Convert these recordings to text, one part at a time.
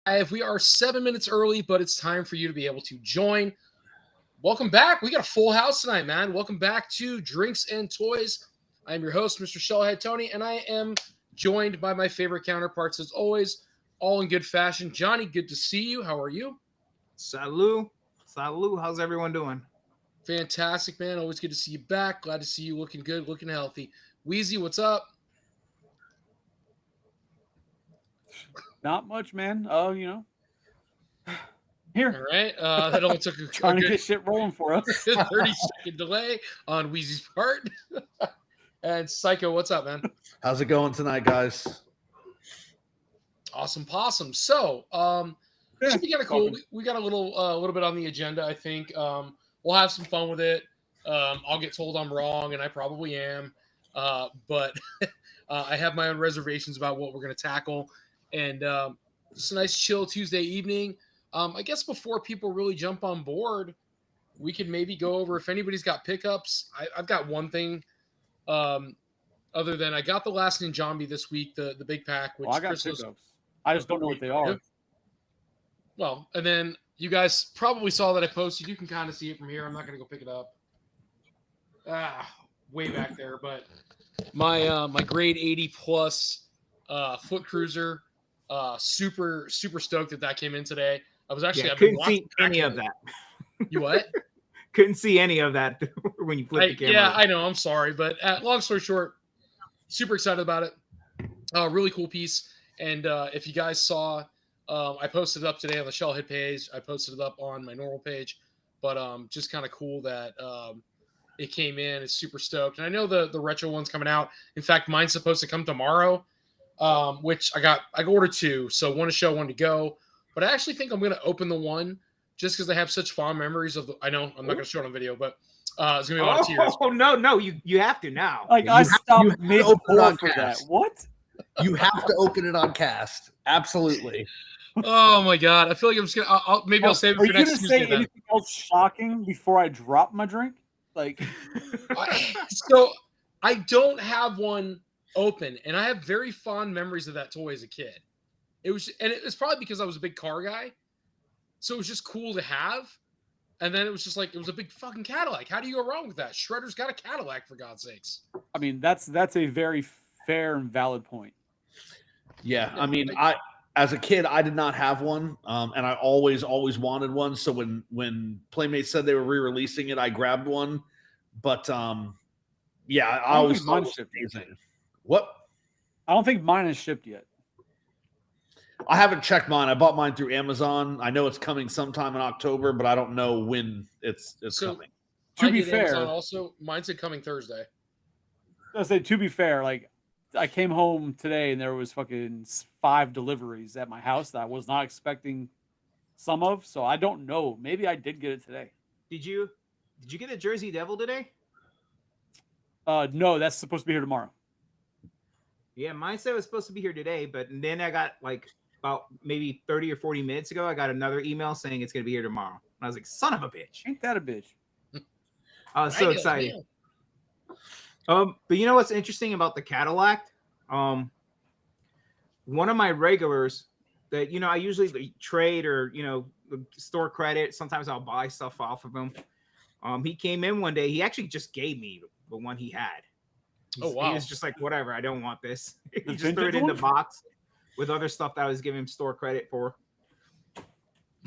live. We are 7 minutes early, but it's time for you to be able to join. Welcome back. We got a full house tonight, man. Welcome back to Drinks and Toys. I am your host, Mr. Shellhead Tony, and I am joined by my favorite counterparts as always, all in good fashion. Johnny, good to see you. How are you? Salut. Salut. How's everyone doing? Fantastic, man. Always good to see you back. Glad to see you looking good, looking healthy. Wheezy, what's up? Not much, man. All Here, right. That only took a trying to good get shit rolling for us. 30-second delay on Wheezy's part. And Psycho, what's up, man? How's it going tonight, guys? Awesome possum. So, should be kind of cool. We got a little bit on the agenda. I think we'll have some fun with it. I'll get told I'm wrong, and I probably am. But I have my own reservations about what we're going to tackle. And it's a nice, chill Tuesday evening. I guess before people really jump on board, we could maybe go over if anybody's got pickups. I've got one thing. Other than I got the last Ninjambi this week, the big pack. Which I got pickups. I just don't know what they are. Well, and then you guys probably saw that I posted. You can kind of see it from here. I'm not going to go pick it up. Way back there. But my grade 80 plus foot cruiser, super stoked that came in today. I was actually couldn't see any of that. You what? Couldn't see any of that when you flipped the camera. Yeah, I know. I'm sorry, but long story short, super excited about it. Really cool piece. And if you guys saw, I posted it up today on the Shellhead page. I posted it up on my normal page, but just kind of cool that it came in. It's super stoked. And I know the retro one's coming out. In fact, mine's supposed to come tomorrow, which I ordered two. So one to show, one to go. But I actually think I'm going to open the one just because I have such fond memories of I know I'm not going to show it on video, but it's going to be a lot of tears. Oh, no, you have to now. Like, I stopped mid-pour for that. What? You have to open it on cast. Absolutely. Oh my god! I feel like I'm just gonna. I'll save it for next Tuesday. Are you gonna say anything else shocking before I drop my drink? Like, so I don't have one open, and I have very fond memories of that toy as a kid. It was probably because I was a big car guy, so it was just cool to have. And then it was just like it was a big fucking Cadillac. How do you go wrong with that? Shredder's got a Cadillac, for God's sakes. I mean, that's a very fair and valid point. Yeah, I mean, as a kid, I did not have one, and I always wanted one. So when Playmates said they were re-releasing it, I grabbed one. But yeah, I always thought it was amazing. What? I don't think mine is shipped yet. I haven't checked mine. I bought mine through Amazon. I know it's coming sometime in October, but I don't know when it's coming. To be fair, also mine said coming Thursday. I say to be fair, like I came home today and there was fucking 5 deliveries at my house that I was not expecting some of. So I don't know. Maybe I did get it today. Did you get a Jersey Devil today? No, that's supposed to be here tomorrow. Yeah, mine said it was supposed to be here today, but then I got like about maybe 30 or 40 minutes ago, I got another email saying it's going to be here tomorrow. And I was like, son of a bitch. Ain't that a bitch? I was so excited. But you know what's interesting about the Cadillac? One of my regulars that, I usually trade or, store credit. Sometimes I'll buy stuff off of him. He came in one day. He actually just gave me the one he had. Oh, wow. He was just like, whatever, I don't want this. He just threw it in the box with other stuff that I was giving him store credit for.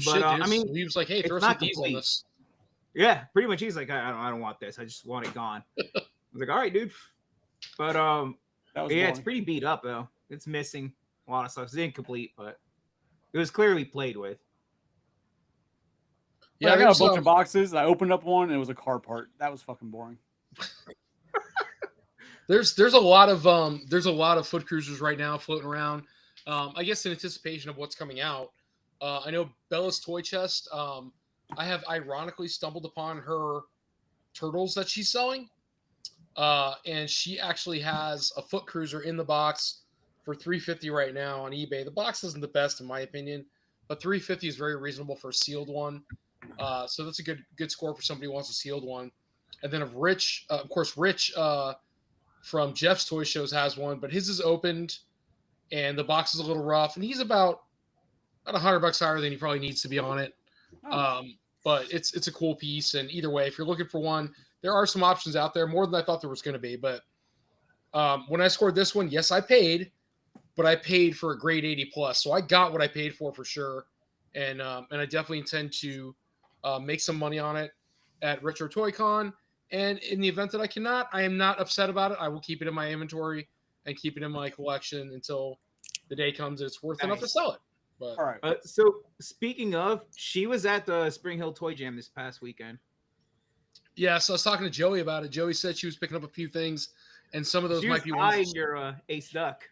But I mean, he was like, hey, throw some D's on this. Yeah, pretty much. He's like, I don't want this. I just want it gone. I was like, all right, dude. But it's pretty beat up though. It's missing a lot of stuff. It's incomplete, but it was clearly played with. Yeah, I got a bunch of boxes. I opened up one and it was a car part. That was fucking boring. There's a lot of foot cruisers right now floating around. I guess in anticipation of what's coming out. I know Bella's Toy Chest. I have ironically stumbled upon her turtles that she's selling, and she actually has a foot cruiser in the box for $350 right now on eBay. The box isn't the best in my opinion, but $350 is very reasonable for a sealed one. So that's a good score for somebody who wants a sealed one. And then Rich from Jeff's Toy Shows has one, but his is opened and the box is a little rough. And he's about, about $100 higher than he probably needs to be on it. Oh. But it's a cool piece. And either way, if you're looking for one, there are some options out there, more than I thought there was going to be. But when I scored this one, yes, I paid, but I paid for a grade 80 plus. So I got what I paid for sure. And I definitely intend to make some money on it at Retro Toy Con. And in the event that I cannot, I am not upset about it. I will keep it in my inventory and keep it in my collection until the day comes that it's worth enough to sell it. But All right. So speaking of, she was at the Spring Hill Toy Jam this past weekend. yeah, so I was talking to Joey about it. Joey said she was picking up a few things, and some of those She might was be ones. eyeing your Ace Duck.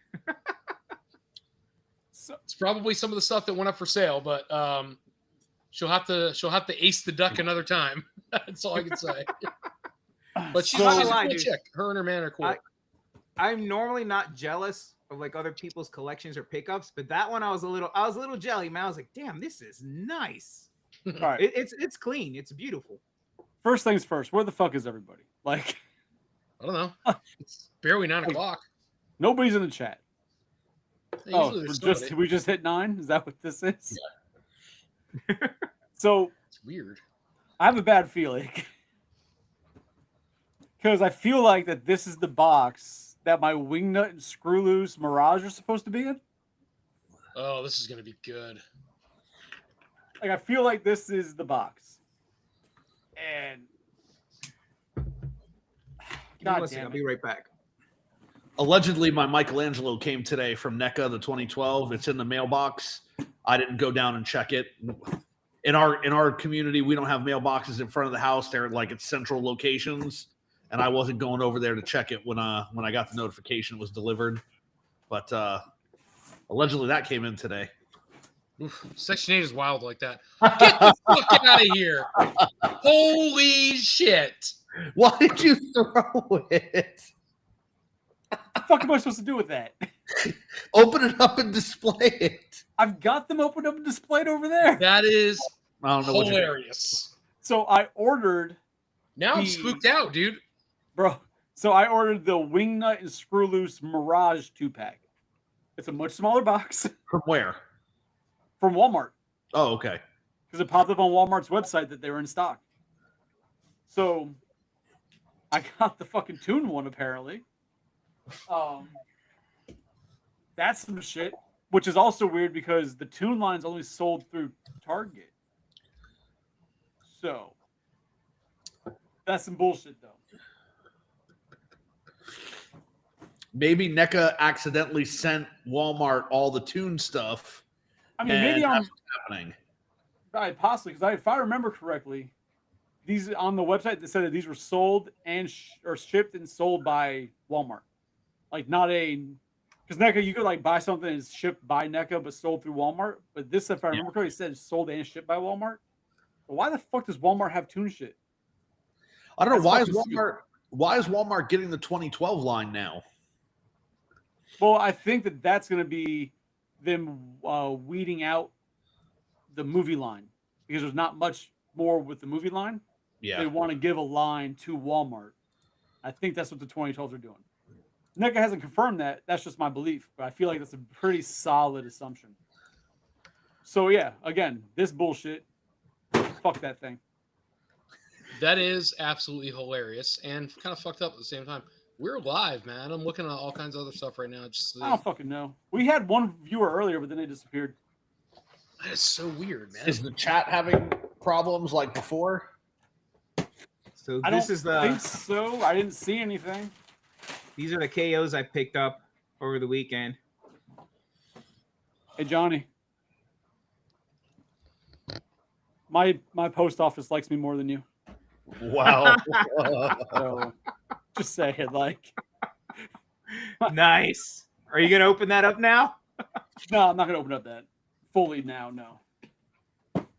It's probably some of the stuff that went up for sale, but she'll have to ace the duck another time. That's all I can say. But she's Not a gonna lie, cool dude. chick. Her and her man are cool. I'm normally not jealous of like other people's collections or pickups, but that one I was a little jelly, man. I was like, damn, this is nice. All right. It's clean. It's beautiful. First things first. Where the fuck is everybody? Like, I don't know. It's barely 9 o'clock. nobody's in the chat. Usually there's somebody. We just hit 9. Is that what this is? Yeah. So It's weird. I have a bad feeling because I feel like that this is the box that my Wingnut and Screw Loose Mirage are supposed to be in. Oh, this is gonna be good. Like, I feel like this is the box. And Give me God one second, damn I'll it. be right back. Allegedly, my Michelangelo came today from NECA, the 2012. It's in the mailbox. I didn't go down and check it. In our community, we don't have mailboxes in front of the house. They're like at central locations, and I wasn't going over there to check it when I got the notification it was delivered. But allegedly, that came in today. Oof, Section 8 is wild like that. Get the fuck out of here. Holy shit. Why did you throw it? What the fuck am I supposed to do with that? Open it up and display it. I've got them opened up and displayed over there. That is I don't know what you're hilarious. So I ordered, Now I'm spooked out, dude. bro. So I ordered the Wingnut and Screw Loose Mirage 2-pack. It's a much smaller box from where? from Walmart Oh, okay. because it popped up on Walmart's website that they were in stock. So I got the fucking Toon one apparently. That's some shit, which is also weird because the Toon line's only sold through Target. So that's some bullshit, though. Maybe NECA accidentally sent Walmart all the Toon stuff. I mean, maybe I'm that's what's happening. right, possibly because if I remember correctly, these on the website they said that these were sold and or shipped and sold by Walmart, like not a because NECA you could like buy something and it's shipped by NECA but sold through Walmart. But this, if I remember correctly, said it's sold and shipped by Walmart. But why the fuck does Walmart have Toon shit? I don't know. That's Why is fucking Walmart? Why is Walmart getting the 2012 line now? Well, I think that that's going to be them weeding out the movie line because there's not much more with the movie line. Yeah. They want to give a line to Walmart. I think that's what the 2012s are doing. NECA hasn't confirmed that. That's just my belief, but I feel like that's a pretty solid assumption. So yeah, again, this bullshit. Fuck that thing. That is absolutely hilarious and kind of fucked up at the same time. We're live, man. I'm looking at all kinds of other stuff right now. Just I don't fucking know. We had one viewer earlier, but then they disappeared. that is so weird, man. Is the chat having problems like before? So I this don't is the think so. I didn't see anything. these are the KOs I picked up over the weekend. Hey Johnny, my post office likes me more than you. Wow. So just say it, like. Nice. Are you gonna open that up now? No, I'm not gonna open up that fully now. No,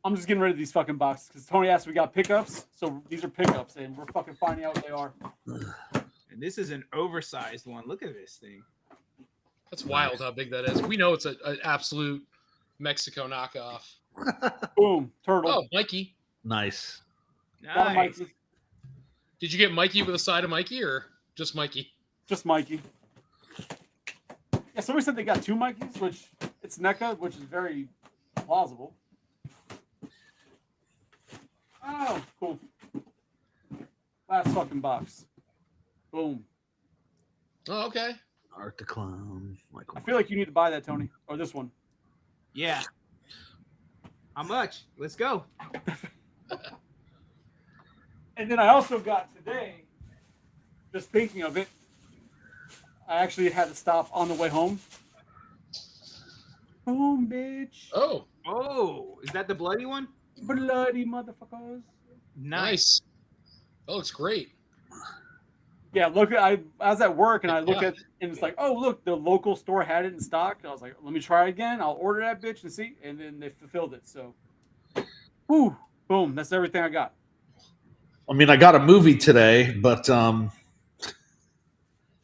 I'm just getting rid of these fucking boxes because Tony asked if we got pickups, so these are pickups, and we're fucking finding out what they are. And this is an oversized one. Look at this thing. That's wild how big that is. We know it's an absolute Mexico knockoff. Boom, turtle. Oh, Mikey. Nice. Got a Nice. Mikey. Did you get Mikey with a side of Mikey or just Mikey? Just Mikey. Yeah, somebody said they got two Mikeys, which it's NECA, which is very plausible. Oh, cool. Last fucking box. Boom. Oh, okay. Art the Clown. I feel like you need to buy that, Tony, or this one. Yeah. How much? Let's go. And then I also got today, just thinking of it, I actually had to stop on the way home. Boom, bitch. Oh, Oh, is that the bloody one? Bloody motherfuckers. nice. That looks great. Yeah, look, I was at work and I look at and it's like, oh, look, the local store had it in stock. I was like, let me try it again. I'll order that bitch and see. And then they fulfilled it. So, whew, boom, that's everything I got. I mean, I got a movie today, but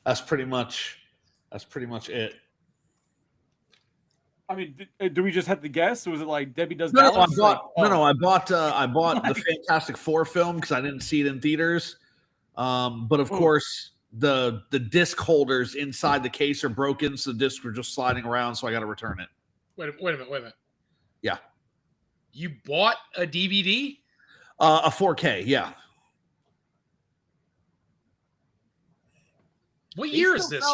that's pretty much it. I mean, do we just have to guess? Was it like Debbie Does No, Dallas? I bought the Fantastic Four film because I didn't see it in theaters. But of course, the disc holders inside the case are broken, so the discs were just sliding around. So I got to return it. Wait a minute. Yeah. You bought a DVD? A 4K, yeah. What year is this?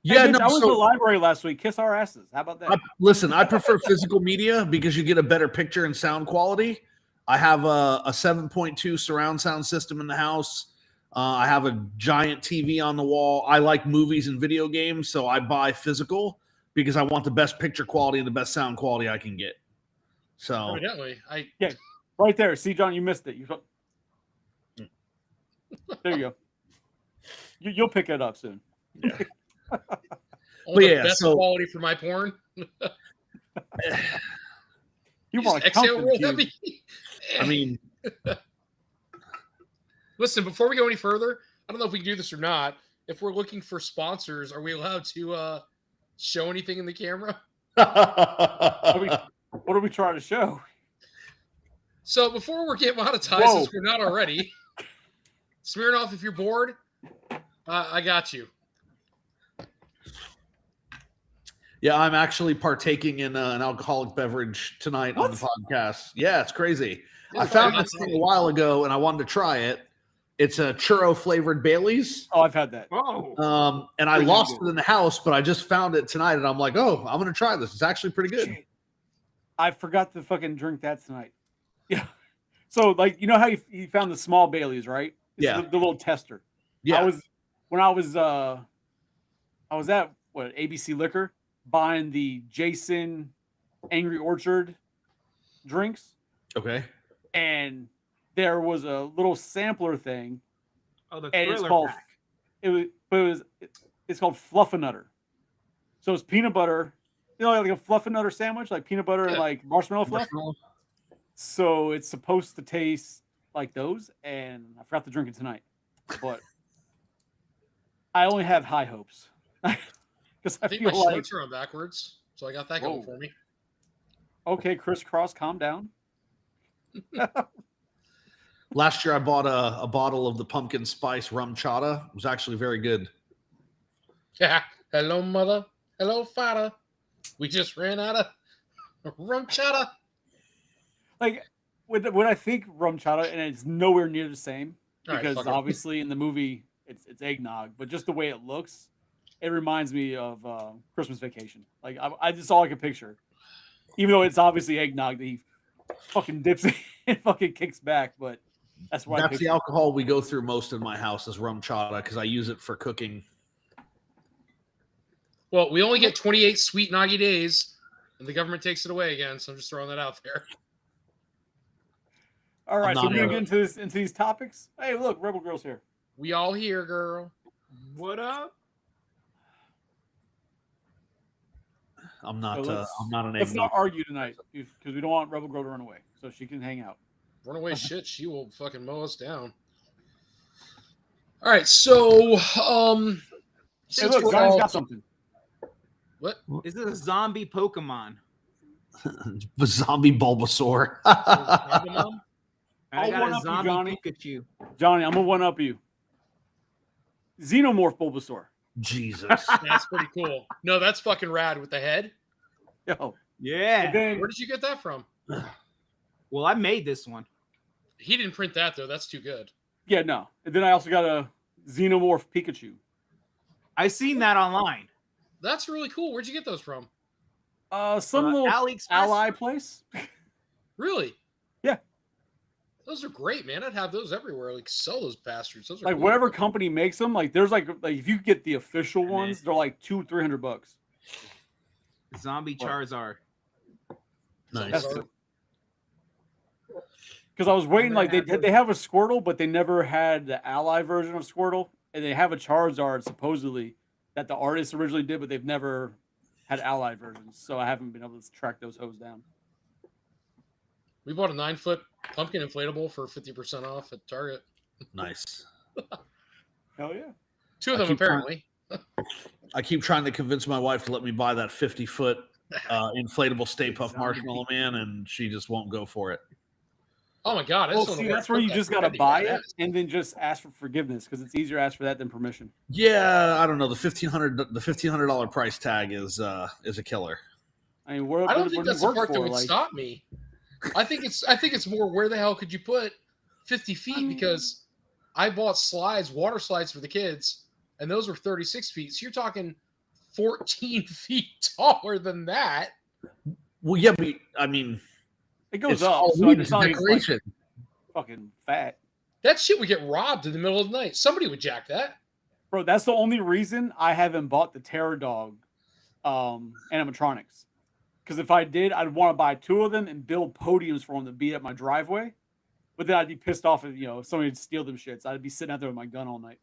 Yeah, hey, bitch, no, I went to the so, library last week. Kiss our asses. How about that? listen, I prefer physical media because you get a better picture and sound quality. I have a 7.2 surround sound system in the house. I have a giant TV on the wall. I like movies and video games, so I buy physical because I want the best picture quality and the best sound quality I can get. So Evidently, Right there. See, John, you missed it. There you go. You'll pick it up soon. all the yeah, best so- quality for my porn. You want to exhale real count heavy. I mean, Listen, before we go any further, I don't know if we can do this or not. If we're looking for sponsors, are we allowed to show anything in the camera? What are we trying to show? So before we're getting monetized, Whoa. since we're not already, Smirnoff, if you're bored, I got you. yeah, I'm actually partaking in an alcoholic beverage tonight on the podcast. Yeah, it's crazy. I found this thing a while ago and I wanted to try it. It's a churro flavored Bailey's. Oh, I've had that. Oh. And I Pretty lost good. it in the house, but I just found it tonight and I'm like, oh, I'm going to try this. It's actually pretty good. Shit. I forgot to fucking drink that tonight. Yeah. So, like, you know how you found the small Baileys, right? It's Yeah. The little tester. Yeah. I was at ABC Liquor buying the Jason Angry Orchard drinks, Okay. and there was a little sampler thing. Oh, the And it's Thriller called pack. it's called Fluffernutter. So it's peanut butter, like a Fluffernutter sandwich, like peanut butter and like marshmallow fluff. So it's supposed to taste like those, and I forgot to drink it tonight. But I only have high hopes because I I think my feel like shorts are on backwards, so I got that going Whoa. for me. okay, crisscross, calm down. Last year I bought a bottle of the pumpkin spice rum chata. It was actually very good. Yeah. Hello, mother. Hello, father. We just ran out of rum chata. Like when I think rum chata, and it's nowhere near the same All right, because fuck it. obviously in the movie it's eggnog, but just the way it looks, it reminds me of Christmas Vacation. Like I just all I could picture, even though it's obviously eggnog that he fucking dips in and fucking kicks back, but that's what I That's the picture. alcohol we go through most in my house is rum chata because I use it for cooking. Well, we only get 28 sweet Nagi days, and the government takes it away again. So I'm just throwing that out there. All right, so not we're gonna a- get into these topics. Hey, look, Rebel Girl's here. We all here, girl. What up? I'm not. So let's- I'm not an Let's eggnog. not argue tonight because we don't want Rebel Girl to run away, so she can hang out. Runaway shit, she will fucking mow us down. All right, so Hey, since look, we're Johnny's all- got something. what? Is this a zombie Pokemon? Zombie Bulbasaur. Mom? I I'll got one a up you, zombie Johnny. Pikachu. Johnny, I'm gonna one up you. Xenomorph Bulbasaur. Jesus. That's pretty cool. No, that's fucking rad with the head. Yo, Yeah. And then, Where did you get that from? Well, I made this one. He didn't print that though. That's too good. yeah, no. And then I also got a Xenomorph Pikachu. I seen that online. That's really cool. Where'd you get those from? Some little AliExpress. ally place. Really? Yeah. Those are great, man. I'd have those everywhere. Like sell those bastards. Those are Like cool. whatever company makes them, like there's like if you get the official ones, they're like $200-$300. Zombie Charizard. Nice. Because I was waiting, like they have a Squirtle, but they never had the ally version of Squirtle, and they have a Charizard supposedly that the artist originally did, but they've never had ally versions, so I haven't been able to track those hoes down. We bought a 9-foot pumpkin inflatable for 50% off at Target. Nice. Hell yeah! 2 of I them keep trying- apparently. I keep trying to convince my wife to let me buy that 50-foot inflatable Stay Puft Marshmallow Man, and she just won't go for it. Oh my god! I Well, just don't know see, where that's to where put you that just thing. gotta That'd be buy badass. it and then just ask for forgiveness because it's easier to ask for that than permission. Yeah, I don't know. The $1,500 price tag is a killer. I mean, where I don't what think do you that's the work part that for? would Like, stop me. I think it's more where the hell could you put 50 feet? Because I bought water slides for the kids, and those were 36 feet. So you're talking 14 feet taller than that. Well, yeah, but I mean, it goes it's up. all So need it's is not like decoration. fucking fat. That shit would get robbed in the middle of the night. Somebody would jack that. Bro, that's the only reason I haven't bought the Terror Dog animatronics. Because if I did, I'd want to buy 2 of them and build podiums for them to be at my driveway. But then I'd be pissed off if somebody would steal them shits. I'd be sitting out there with my gun all night.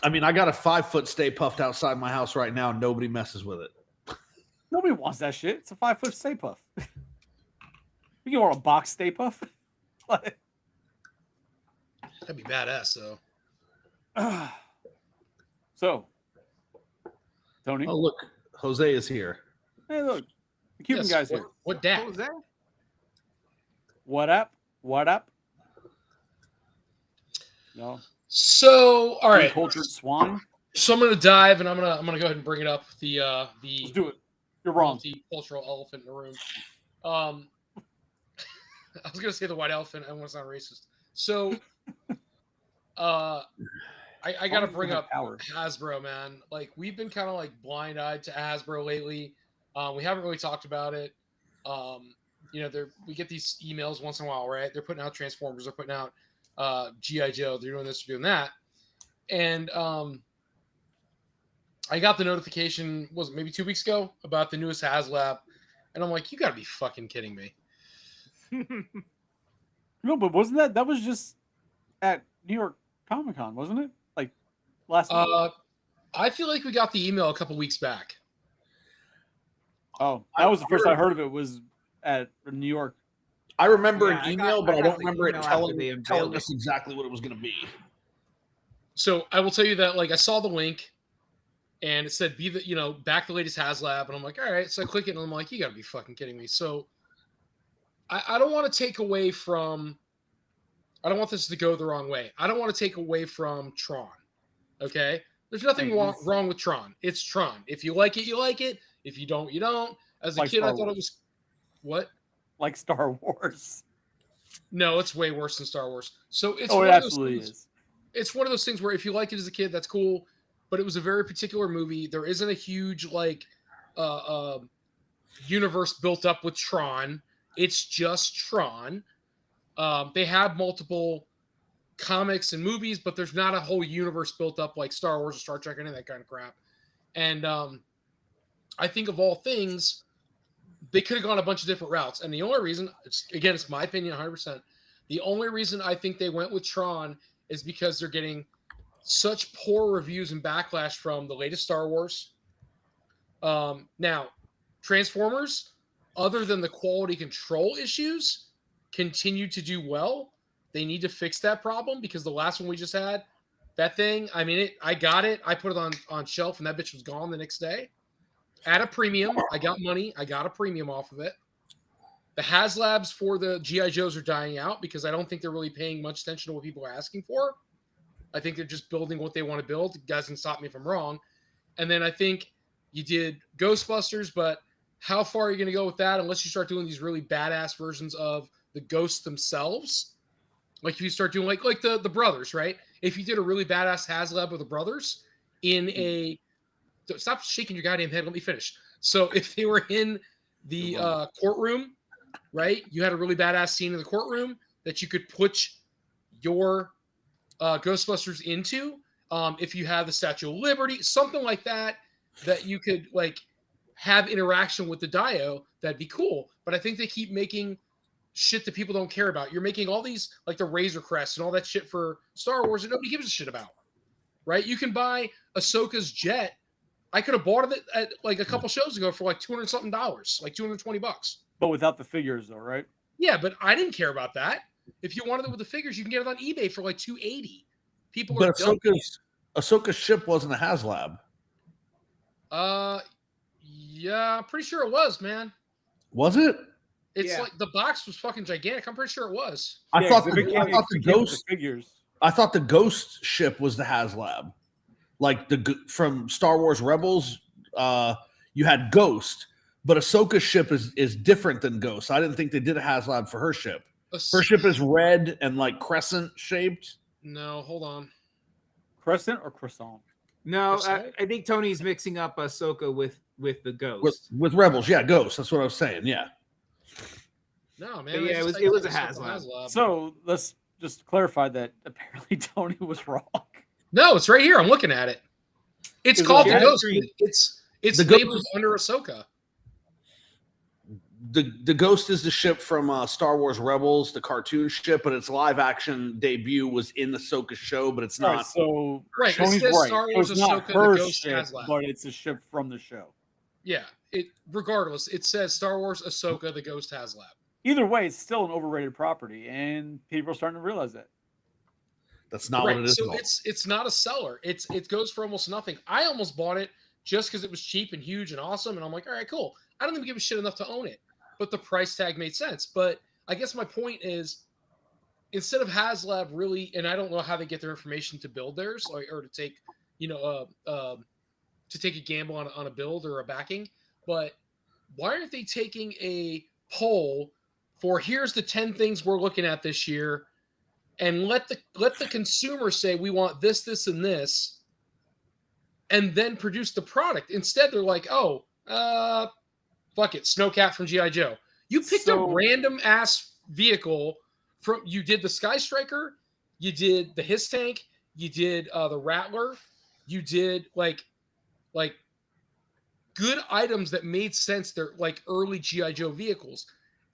I mean, I got a 5-foot Stay Puft outside my house right now. Nobody messes with it. Nobody wants that shit. It's a 5-foot Stay Puft. You want a box Stay Puft? That'd be badass, though. So, Tony. Oh, look, Jose is here. Hey, look. The Cuban Yes, guy's here. What dad? What was that? What up? What up? No. So, all right. Cultured swine. So I'm gonna dive, and I'm gonna go ahead and bring it up. The Let's do it. You're wrong. multicultural elephant in the room. I was gonna say the white elephant. I want to sound racist. So, I gotta bring up Hasbro, man. Like we've been kind of like blind-eyed to Hasbro lately. We haven't really talked about it. We get these emails once in a while, right? They're putting out Transformers, they're putting out G.I. Joe, they're doing this, they're doing that. And I got the notification, was it maybe 2 weeks ago, about the newest HasLab. And I'm like, you gotta be fucking kidding me. No, but wasn't that was just at New York Comic Con, wasn't it? Like last week? I feel like we got the email a couple weeks back. Oh, that was the first I heard of it was at New York. I remember Yeah, an email, but I don't remember it email after telling they unveiled us exactly what it was going to be. So I will tell you that, like, I saw the link and it said, back the latest HasLab. And I'm like, all right. So I click it and I'm like, you gotta be fucking kidding me. So I don't want to take away from, I don't want this to go the wrong way. I don't want to take away from Tron. Okay. There's nothing wrong with Tron. It's Tron. If you like it, you like it. If you don't, you don't. As a Like kid, Star I thought Wars. it was what? Like Star Wars. No, it's way worse than Star Wars. So it's Oh, one it of those absolutely things- is. It's one of those things where if you like it as a kid, that's cool. But it was a very particular movie. There isn't a huge universe built up with Tron. It's just Tron. They have multiple comics and movies, but there's not a whole universe built up like Star Wars or Star Trek, any of that kind of crap. And I think of all things, they could have gone a bunch of different routes. And the only reason, it's my opinion, 100%. The only reason I think they went with Tron is because they're getting such poor reviews and backlash from the latest Star Wars. Now, Transformers, other than the quality control issues, continue to do well. They need to fix that problem because the last one we just had, that thing, I got it. I put it on shelf and that bitch was gone the next day. At a premium. I got money. I got a premium off of it. The HasLabs for the G.I. Joes are dying out because I don't think they're really paying much attention to what people are asking for. I think they're just building what they want to build. You guys can stop me if I'm wrong. And then I think you did Ghostbusters, but how far are you going to go with that unless you start doing these really badass versions of the ghosts themselves? Like if you start doing like the brothers, right? If you did a really badass HasLab with the brothers in a stop shaking your goddamn head, let me finish. So if they were in the courtroom, right? You had a really badass scene in the courtroom that you could put your Ghostbusters into. If you have the Statue of Liberty, something like that you could like have interaction with the Dio, that'd be cool. But I think they keep making shit that people don't care about. You're making all these like the Razor Crest and all that shit for Star Wars that nobody gives a shit about, right? You can buy Ahsoka's jet. I could have bought it at like a couple shows ago for like $200 something, like $220. But without the figures, though, right? Yeah, but I didn't care about that. If you wanted it with the figures, you can get it on eBay for like $280. People but are Ahsoka's ship wasn't a HasLab. Yeah, I'm pretty sure it was, man. Was it? It's like the box was fucking gigantic. I'm pretty sure it was. I thought the Ghost ship was the HasLab. Like from Star Wars Rebels, you had Ghost, but Ahsoka's ship is different than Ghost. I didn't think they did a HasLab for her ship. Her ship is red and like crescent shaped. No, hold on. Crescent or croissant? No, I think Tony's mixing up Ahsoka with the Ghost. With Rebels, yeah, Ghost. That's what I was saying. Yeah. No, man. Yeah, it was a HasLab. So let's just clarify that apparently Tony was wrong. No, it's right here. I'm looking at it. It's called the Ghost. It's the labeled Ghost under Ahsoka. The Ghost is the ship from Star Wars Rebels, the cartoon ship, but its live action debut was in the Ahsoka show, but it's not. Right, so right, Tony's it says right. Star Wars so it's not Ahsoka, her the Ghost ship, HasLab. but it's a ship from the show. Yeah, regardless, it says Star Wars Ahsoka, the Ghost HasLab. Either way, it's still an overrated property, and people are starting to realize that. That's not what it is. So it's not a seller. It goes for almost nothing. I almost bought it just because it was cheap and huge and awesome, and I'm like, all right, cool. I don't even give a shit enough to own it, but the price tag made sense. But I guess my point is, instead of HasLab really, and I don't know how they get their information to build theirs or to take, to take a gamble on a build or a backing, but why aren't they taking a poll for here's the 10 things we're looking at this year, and let the consumer say we want this, this, and this, and then produce the product. Instead, they're like, oh, fuck it, Snowcat from G.I. Joe. You picked a random ass vehicle from. You did the Sky Striker, you did the Hiss Tank, you did the Rattler, you did like good items that made sense. They're like early G.I. Joe vehicles.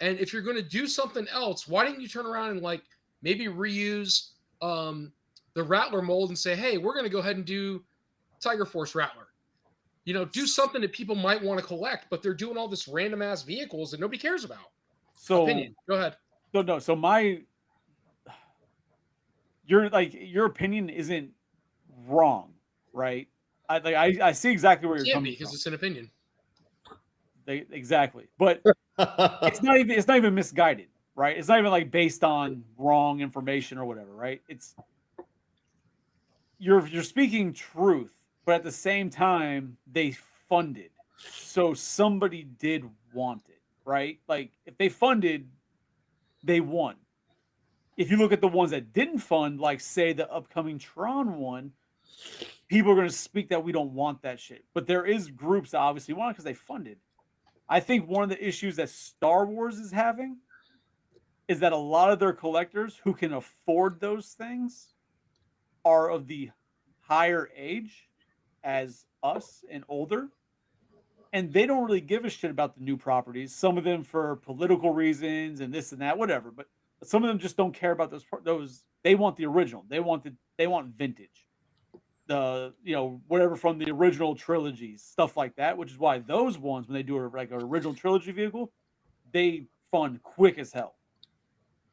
And if you're going to do something else, why didn't you turn around and like maybe reuse the Rattler mold and say, hey, we're going to go ahead and do Tiger Force Rattler. Do something that people might want to collect, but they're doing all this random ass vehicles that nobody cares about. So opinion. Go ahead. No. So your opinion isn't wrong, right? I see exactly where you're coming from. Because it's an opinion. Exactly, but it's not even misguided, right? It's not even like based on wrong information or whatever, right? It's you're speaking truth, but at the same time they funded, so somebody did want it, right? Like if they funded, they won. If you look at the ones that didn't fund, like say the upcoming Tron one, people are going to speak that we don't want that shit, but there is groups that obviously want it because they funded. I think one of the issues that Star Wars is having is that a lot of their collectors who can afford those things are of the higher age as us and older, and they don't really give a shit about the new properties. Some of them for political reasons and this and that, whatever. But some of them just don't care about those. They want the original. They want vintage. Whatever from the original trilogies, stuff like that, which is why those ones, when they do an original trilogy vehicle, they fund quick as hell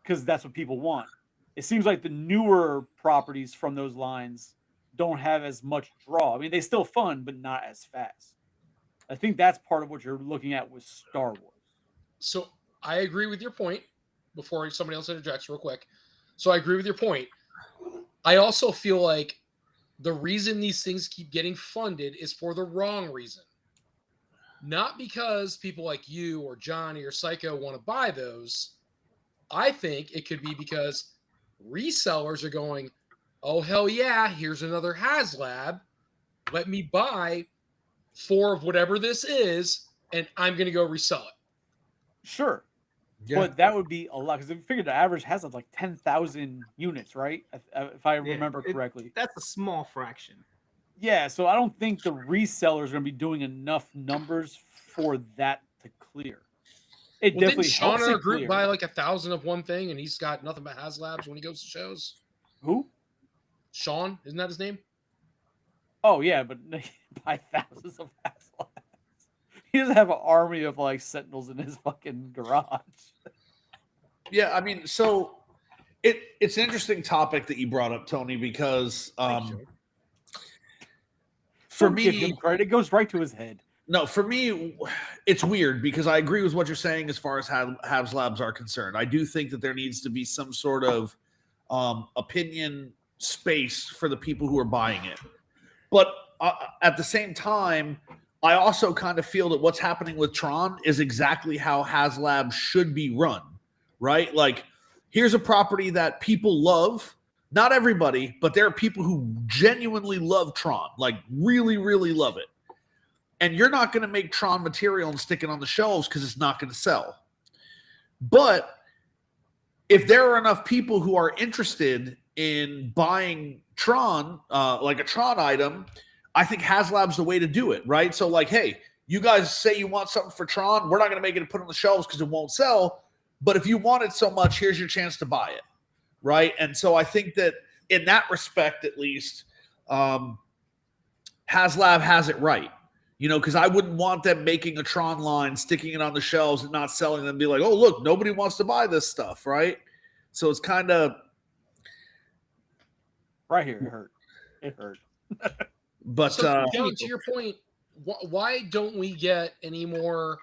because that's what people want. It seems like the newer properties from those lines don't have as much draw. I mean, they still fund, but not as fast. I think that's part of what you're looking at with Star Wars. So I agree with your point. Before somebody else interjects real quick. So I agree with your point. I also feel like the reason these things keep getting funded is for the wrong reason. not because people like you or Johnny or Psycho want to buy those. I think it could be because resellers are going, oh, hell yeah, here's another HasLab. Let me buy 4 of whatever this is, and I'm going to go resell it. Sure. Yeah. But that would be a lot, because if you figure the average has like 10,000 units, right? If I remember correctly. That's a small fraction. Yeah, so I don't think the resellers are going to be doing enough numbers for that to clear. It definitely didn't Sean helps in our it group clear. buy like 1,000 of one thing, and he's got nothing but HasLabs when he goes to shows? Who? Sean, isn't that his name? Oh yeah, but he buy thousands of HasLabs. He doesn't have an army of like Sentinels in his fucking garage. Yeah, I mean, so it's an interesting topic that you brought up, Tony, because for Don't give me, him credit. It goes right to his head. no, for me, it's weird because I agree with what you're saying as far as HasLabs are concerned. I do think that there needs to be some sort of opinion space for the people who are buying it. But at the same time, I also kind of feel that what's happening with Tron is exactly how HasLab should be run, right? Like, here's a property that people love. Not everybody, but there are people who genuinely love Tron, like really, really love it. And you're not going to make Tron material and stick it on the shelves because it's not going to sell. But if there are enough people who are interested in buying Tron, like a Tron item, I think HasLab's the way to do it, right? So like, hey, you guys say you want something for Tron. We're not going to make it and put it on the shelves because it won't sell. But if you want it so much, here's your chance to buy it, right? And so I think that in that respect, at least, HasLab has it right. You know, because I wouldn't want them making a Tron line, sticking it on the shelves and not selling them, and be like, oh, look, nobody wants to buy this stuff, right? So it's kind of... Right here, it hurt. It hurt. But so, John, to your point, why don't we get any more...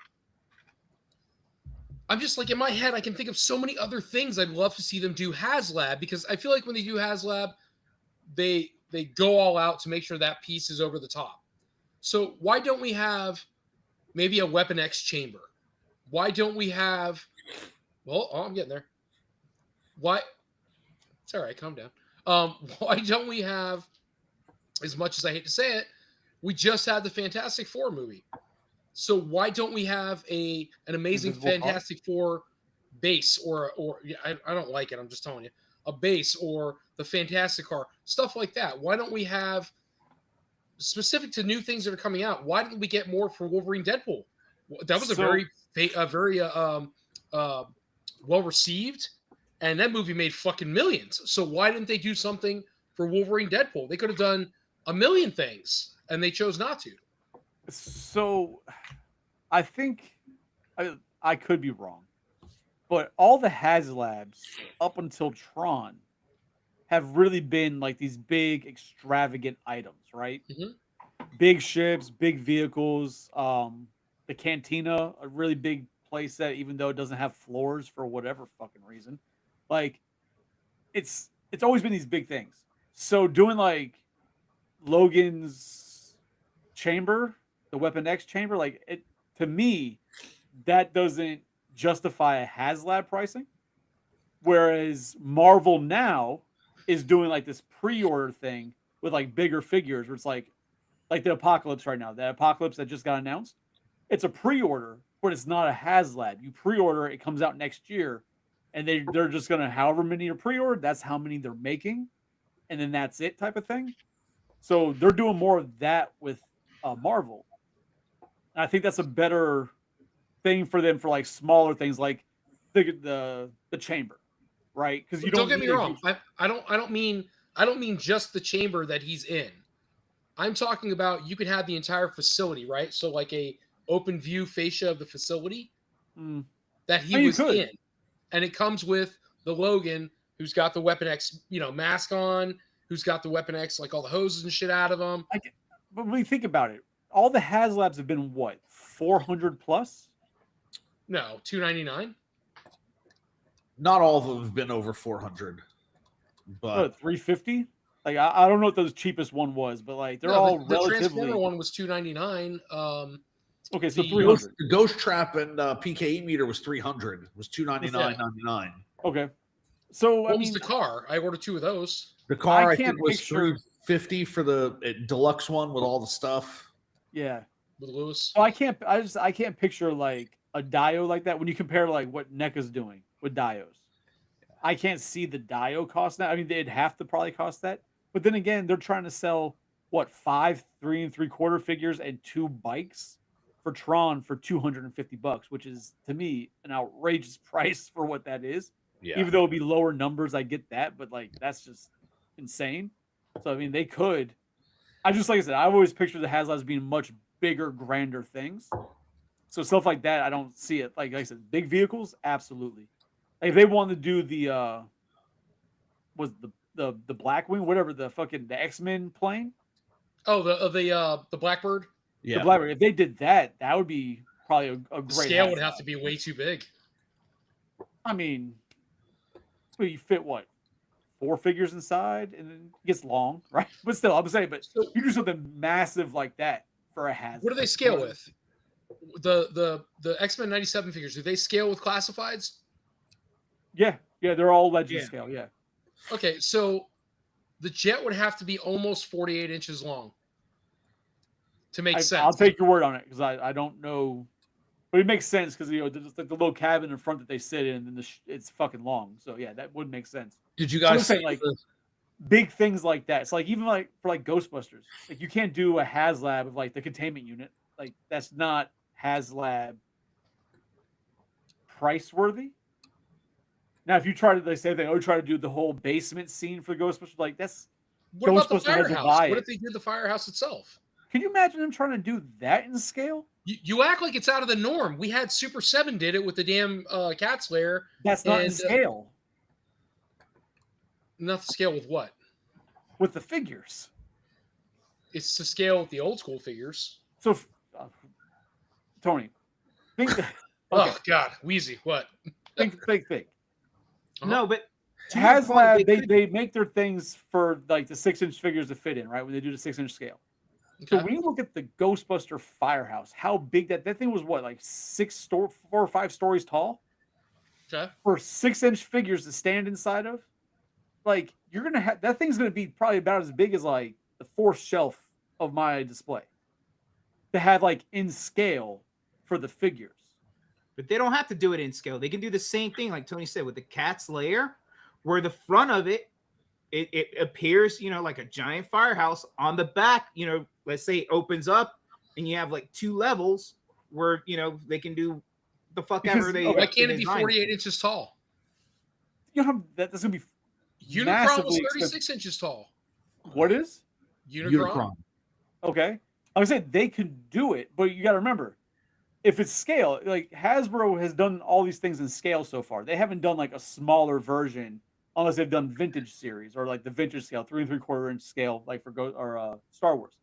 I'm just like, in my head, I can think of so many other things I'd love to see them do HasLab, because I feel like when they do HasLab, they go all out to make sure that piece is over the top. So why don't we have maybe a Weapon X chamber? Why don't we have... Well, I'm getting there. Why... It's all right, calm down. Why don't we have, as much as I hate to say it, we just had the Fantastic Four movie. So why don't we have an amazing Fantastic Four base or I don't like it, I'm just telling you. A base or the Fantastic Car, stuff like that. Why don't we have, specific to new things that are coming out, why didn't we get more for Wolverine Deadpool? That was a very well received, and that movie made fucking millions. So why didn't they do something for Wolverine Deadpool? They could have done a million things, and they chose not to. So I think I could be wrong, but all the HasLabs up until Tron have really been like these big extravagant items, right? Mm-hmm. Big ships, big vehicles, the cantina, a really big place that even though it doesn't have floors for whatever fucking reason, like it's always been these big things. So doing like Logan's chamber, the Weapon X chamber, like it, to me, that doesn't justify a HasLab pricing. Whereas Marvel now is doing like this pre-order thing with like bigger figures where it's like the Apocalypse right now, the Apocalypse that just got announced. It's a pre-order, but it's not a HasLab. You pre-order, it comes out next year, and they're just gonna, however many are pre-ordered, that's how many they're making, and then that's it type of thing. So they're doing more of that with Marvel. And I think that's a better thing for them for like smaller things like the chamber, right? Because you don't get me wrong. I don't mean just the chamber that he's in. I'm talking about you could have the entire facility, right? So like a open view fascia of the facility that he was in, and it comes with the Logan who's got the Weapon X, mask on, who's got the Weapon X, like all the hoses and shit out of them. But when you think about it, all the HasLabs have been what, 400 plus? No, 299. Not all of them have been over 400, but 350. Like I don't know what the cheapest one was, but like they're all the relatively. Transformer one was 299. Okay, so The 300. The Ghost Trap and PKE meter was 300. It was 299.99. Okay, so What I was mean, the car? I ordered 2 of those. The car I can't think was picture- 350 for the deluxe one with all the stuff. yeah. With Lewis. So I can't picture like a Dio like that when you compare like what NECA's doing with Dios. I can't see the Dio cost that. I mean, they'd have to probably cost that. But then again, they're trying to sell what 5 3 3/4 figures and 2 bikes for Tron for $250, which is to me an outrageous price for what that is. Yeah. Even though it'd be lower numbers, I get that, but like that's just insane. So I mean, they could. I just like I said, I've always pictured the HasLabs being much bigger, grander things. So stuff like that, I don't see it. Like I said, big vehicles, absolutely. Like if they wanted to do the was the Blackwing, whatever the X-Men plane, Oh, the Blackbird. the Blackbird. If they did that, that would be probably a The great scale would HasLab. have to be way too big. I mean, well, you fit what 4 figures inside, and then it gets long, right? But still, I'm saying, but So you do something massive like that for a HasLab. what do they scale with? The X-Men 97 figures, do they scale with classifieds? Yeah, they're all legend Yeah. scale. Yeah. Okay, so the jet would have to be almost 48 inches long to make sense. I'll take your word on it because I don't know, but it makes sense because there's like the little cabin in front that they sit in, and it's fucking long. So yeah, that would make sense. Did you I'm guys just saying, see like, the- big things like that. It's like even like for like Ghostbusters, like you can't do a HasLab of like the containment unit. Like that's not HasLab price worthy. Now, if you try to, they say they try to do the whole basement scene for Ghostbusters, like that's. What about the Ghostbusters had to firehouse? buy What it. if they did the firehouse itself? Can you imagine them trying to do that in scale? You act like it's out of the norm. We had Super 7 did it with the damn Cat's Lair. That's not in And, scale Not to scale with what? with the figures. It's to scale with the old school figures. So, Tony, think. Okay, Oh God, Wheezy, what? think. Uh-huh. No, but to your point, HasLab, they make their things for like the 6-inch figures to fit in, right? When they do the 6-inch scale. So Okay. when you look at the Ghostbuster Firehouse, how big that thing was, what, like 4 or 5 stories tall Okay. for 6-inch figures to stand inside of. Like you're gonna have that thing's gonna be probably about as big as like the 4th shelf of my display to have like in scale for the figures. But they don't have to do it in scale. They can do the same thing, like Tony said, with the Cat's Lair, where the front of it appears, like a giant firehouse. On the back, let's say it opens up and you have like 2 levels where, they can do the fuck ever they. Why can't it be design. 48 inches tall? You know that's gonna be Unicron was massively 36 expensive. inches tall. What is? Unicron? Okay. I would say they could do it, but you got to remember, if it's scale, like Hasbro has done all these things in scale so far. They haven't done like a smaller version unless they've done vintage series or like the vintage scale, 3 3/4 inch scale, like for Star Wars.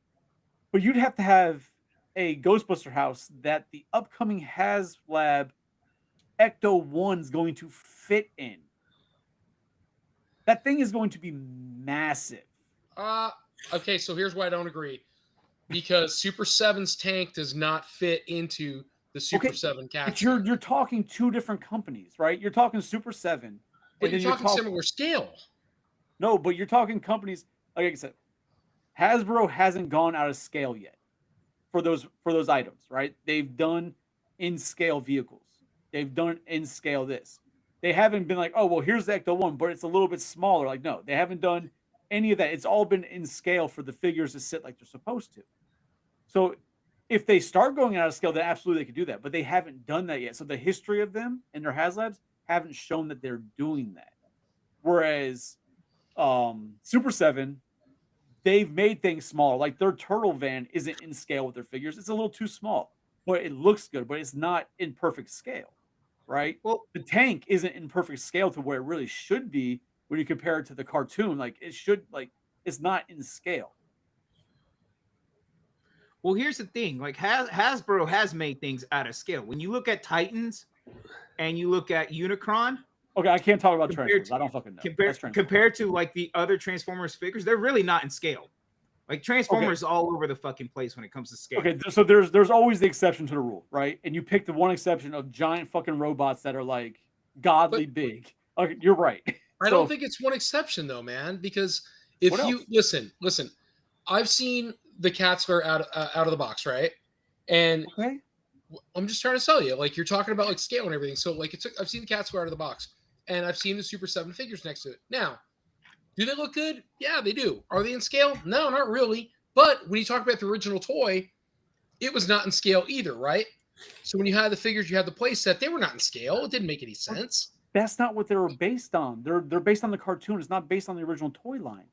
But you'd have to have a Ghostbuster house that the upcoming HasLab Ecto 1 is going to fit in. That thing is going to be massive. Okay, so here's why I don't agree. Because Super 7's tank does not fit into the Super 7 But Cat's you're talking 2 different companies, right? You're talking Super 7. But you're talking similar scale. No, but you're talking companies, like I said, Hasbro hasn't gone out of scale yet for those items, right? They've done in scale vehicles. They've done in scale this. They haven't been like, oh well, here's the Ecto 1, but it's a little bit smaller. Like, no, they haven't done any of that. It's all been in scale for the figures to sit like they're supposed to. So if they start going out of scale, then absolutely they could do that. But they haven't done that yet. So the history of them and their HasLabs haven't shown that they're doing that. Whereas Super 7, they've made things smaller. Like their turtle van isn't in scale with their figures. It's a little too small, but it looks good, but it's not in perfect scale, right? Well, The tank isn't in perfect scale to where it really should be when you compare it to the cartoon. Like it should, like it's not in scale. Well, here's the thing. Like Hasbro has made things out of scale. When you look at Titans and you look at Unicron, Okay, I can't talk about Compared Transformers. to- I don't fucking know. That's Transformers. compared to like the other Transformers figures, they're really not in scale. Like Transformers all over the fucking place when it comes to scale. Okay, so there's always the exception to the rule, right? And you pick the one exception of giant fucking robots that are like godly big. Okay, you're right. I don't think it's one exception though, man. Because if you listen, I've seen the Katzler out of the box, right? And I'm just trying to sell you. Like you're talking about like scale and everything. So like I've seen the Katzler out of the box, and I've seen the Super 7 figures next to it. Now, do they look good? Yeah, they do. Are they in scale? No, not really. But when you talk about the original toy, it was not in scale either, right? So when you had the figures, you had the play set, they were not in scale. It didn't make any sense. That's not what they were based on. They're based on the cartoon. It's not based on the original toy line.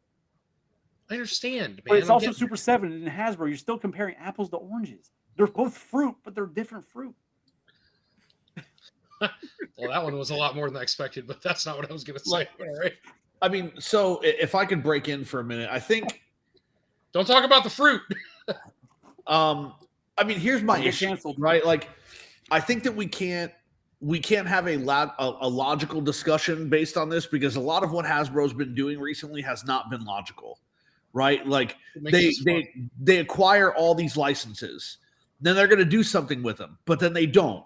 I understand, man. But it's also Super 7 and Hasbro. You're still comparing apples to oranges. They're both fruit, but they're different fruit. Well, that one was a lot more than I expected, but that's not what I was going to say. All right. I mean, so if I could break in for a minute, I think. Don't talk about the fruit. I mean, here's my issue, canceled, right? Like, I think that we can't have a logical discussion based on this because a lot of what Hasbro's been doing recently has not been logical, right? Like they acquire all these licenses, then they're going to do something with them, but then they don't.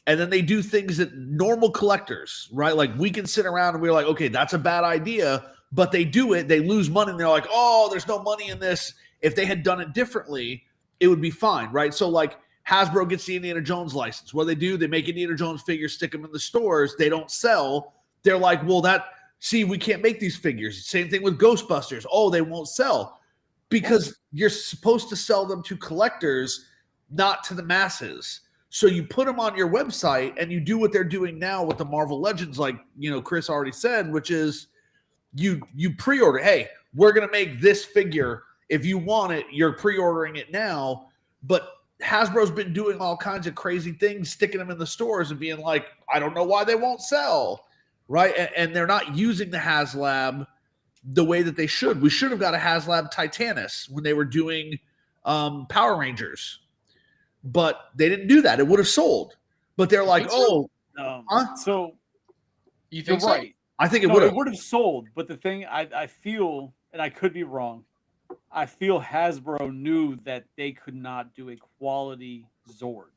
And then they do things that normal collectors, right? Like we can sit around and we're like, okay, that's a bad idea, but they do it, they lose money, and they're like, oh, there's no money in this. If they had done it differently, it would be fine, right? So like Hasbro gets the Indiana Jones license. What do? They make Indiana Jones figures, stick them in the stores. They don't sell. They're like, well, we can't make these figures. Same thing with Ghostbusters. Oh, they won't sell because you're supposed to sell them to collectors, not to the masses. So you put them on your website and you do what they're doing now with the Marvel Legends, like, Chris already said, which is you pre-order. Hey, we're going to make this figure. If you want it, you're pre-ordering it now. But Hasbro's been doing all kinds of crazy things, sticking them in the stores and being like, I don't know why they won't sell, right? And they're not using the HasLab the way that they should. We should have got a HasLab Titanus when they were doing Power Rangers. But they didn't do that. It would have sold. But they're like, so you think you're right. So? I think it would have sold. But the thing I feel, and I could be wrong, I feel Hasbro knew that they could not do a quality Zord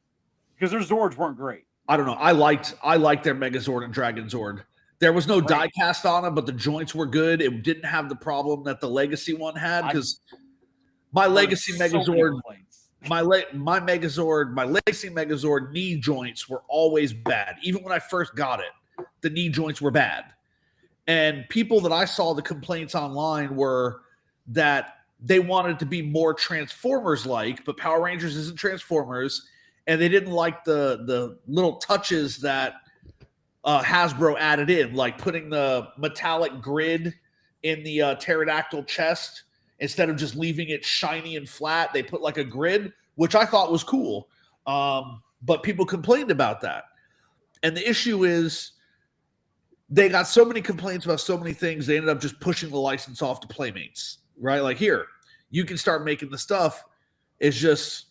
because their Zords weren't great. I don't know. I liked their Megazord and Dragon Zord. There was no die cast on them, but the joints were good. It didn't have the problem that the Legacy one had because my Legacy Megazord, my Megazord, my Legacy Megazord knee joints were always bad. Even when I first got it, the knee joints were bad. And people that I saw the complaints online were that they wanted to be more Transformers-like, but Power Rangers isn't Transformers, and they didn't like the little touches that Hasbro added in, like putting the metallic grid in the pterodactyl chest instead of just leaving it shiny and flat. They put like a grid, which I thought was cool, but people complained about that. And the issue is they got so many complaints about so many things, they ended up just pushing the license off to Playmates. Right? Like, here, you can start making the stuff. It's just,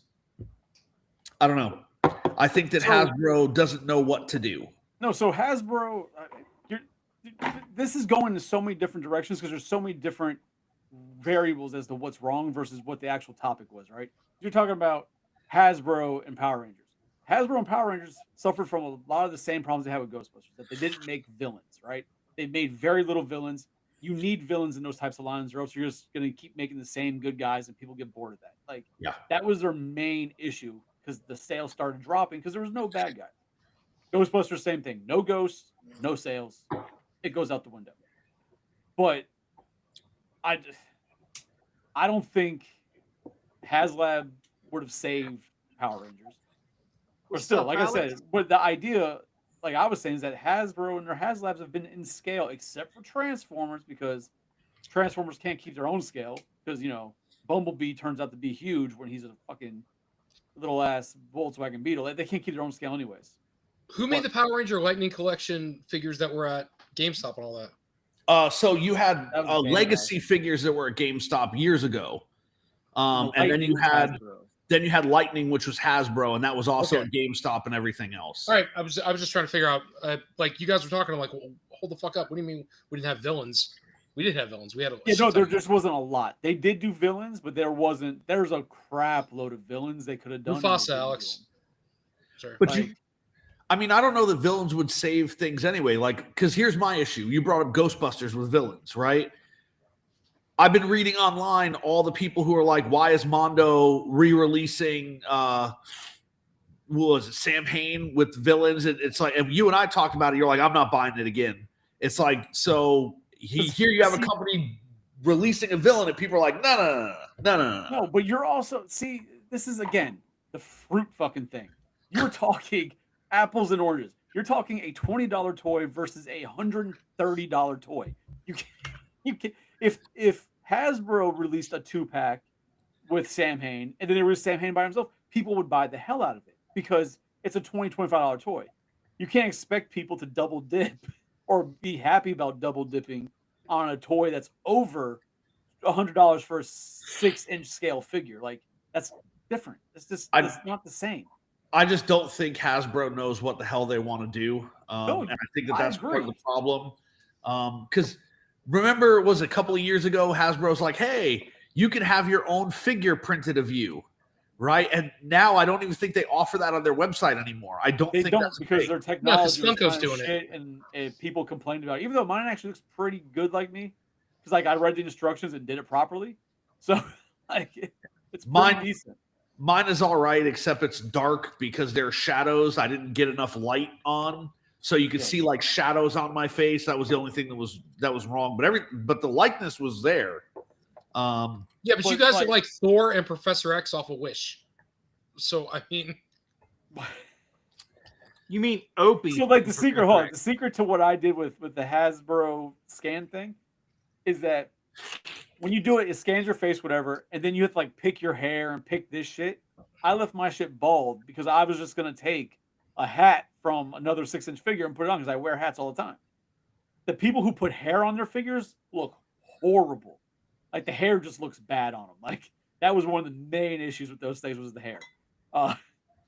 I don't know. I think that Hasbro doesn't know what to do. No, so Hasbro, this is going in so many different directions because there's so many different variables as to what's wrong versus what the actual topic was, right? You're talking about Hasbro and Power Rangers. Hasbro and Power Rangers suffered from a lot of the same problems they had with Ghostbusters, that they didn't make villains, right? They made very little villains. You need villains in those types of lines, or else you're just going to keep making the same good guys and people get bored of that. Like, that was their main issue because the sales started dropping because there was no bad guy. Ghostbusters, same thing. No ghosts, no sales. It goes out the window. But I don't think HasLab would have saved Power Rangers. Or still, like I said, but the idea, like I was saying, is that Hasbro and their HasLabs have been in scale, except for Transformers, because Transformers can't keep their own scale. Because, Bumblebee turns out to be huge when he's a fucking little ass Volkswagen Beetle. They can't keep their own scale anyways. Who made the Power Ranger Lightning Collection figures that were at GameStop and all that? So you had legacy figures that were at GameStop years ago. And then you had Lightning, which was Hasbro, and that was also at GameStop and everything else. All right, I was just trying to figure out, like you guys were talking, I'm like, well, hold the fuck up. What do you mean we didn't have villains? We did have villains. We had a Yeah, no, there just wasn't a lot. They did do villains, but there's a crap load of villains they could have done. Mufasa, Alex. Sorry. But I mean, I don't know that villains would save things anyway. Like, because here's my issue. You brought up Ghostbusters with villains, right? I've been reading online all the people who are like, why is Mondo re-releasing was it Sam Hain with villains? It's like, and you and I talked about it. You're like, I'm not buying it again. It's like, so here you have a company releasing a villain, and people are like, no. No, but you're also this is again the fruit fucking thing. You're talking apples and oranges. You're talking a $20 toy versus a $130 toy. You can if Hasbro released a 2-pack with Sam Hain and then there was Sam Hain by himself, people would buy the hell out of it because it's a $25 toy. You can't expect people to double dip or be happy about double dipping on a toy that's over $100 for a 6-inch scale figure. Like, that's different. It's not the same. I just don't think Hasbro knows what the hell they want to do. And I think that's part of the problem. Because remember, it was a couple of years ago, Hasbro's like, hey, you can have your own figure printed of you. Right. And now I don't even think they offer that on their website anymore. I don't think that's because their technology Funko's doing it. And people complained about it. Even though mine actually looks pretty good like me. Because like I read the instructions and did it properly. So like it's pretty decent. Mine is all right, except it's dark because there are shadows. I didn't get enough light on. So you could see like shadows on my face. That was the only thing that was wrong. But the likeness was there. Yeah, but you guys are like Thor and Professor X off of Wish. So I mean, you mean Opie? So like the secret to what I did with the Hasbro scan thing is that when you do it, it scans your face, whatever, and then you have to like pick your hair and pick this shit. I left my shit bald because I was just gonna take a hat from another 6-inch figure and put it on because I wear hats all the time. The people who put hair on their figures look horrible. Like the hair just looks bad on them. Like that was one of the main issues with those things was the hair.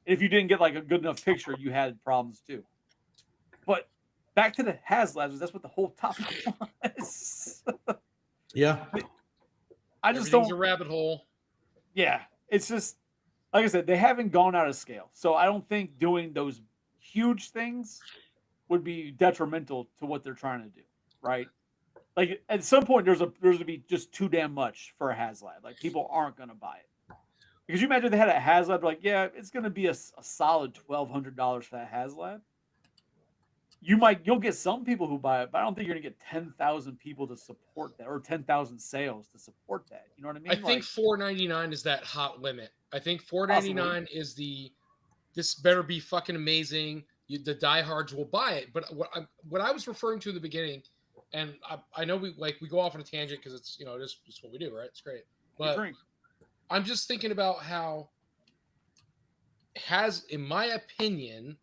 If you didn't get like a good enough picture, you had problems too. But back to the HasLabs, that's what the whole topic was. Yeah. I just don't. A rabbit hole. Yeah, it's just like I said, they haven't gone out of scale, so I don't think doing those huge things would be detrimental to what they're trying to do, right? Like at some point, there's to be just too damn much for a HasLab. Like people aren't gonna buy it because you imagine they had a HasLab, like yeah, it's gonna be a solid $1,200 for that HasLab. You'll get some people who buy it, but I don't think you're gonna get 10,000 people to support that or 10,000 sales to support that. You know what I mean? I think $499 is that hot limit. I think $499 is this better be fucking amazing. The diehards will buy it. But what I was referring to in the beginning, and I know we go off on a tangent because it's it's what we do, right? It's great. But I'm just thinking about how in my opinion.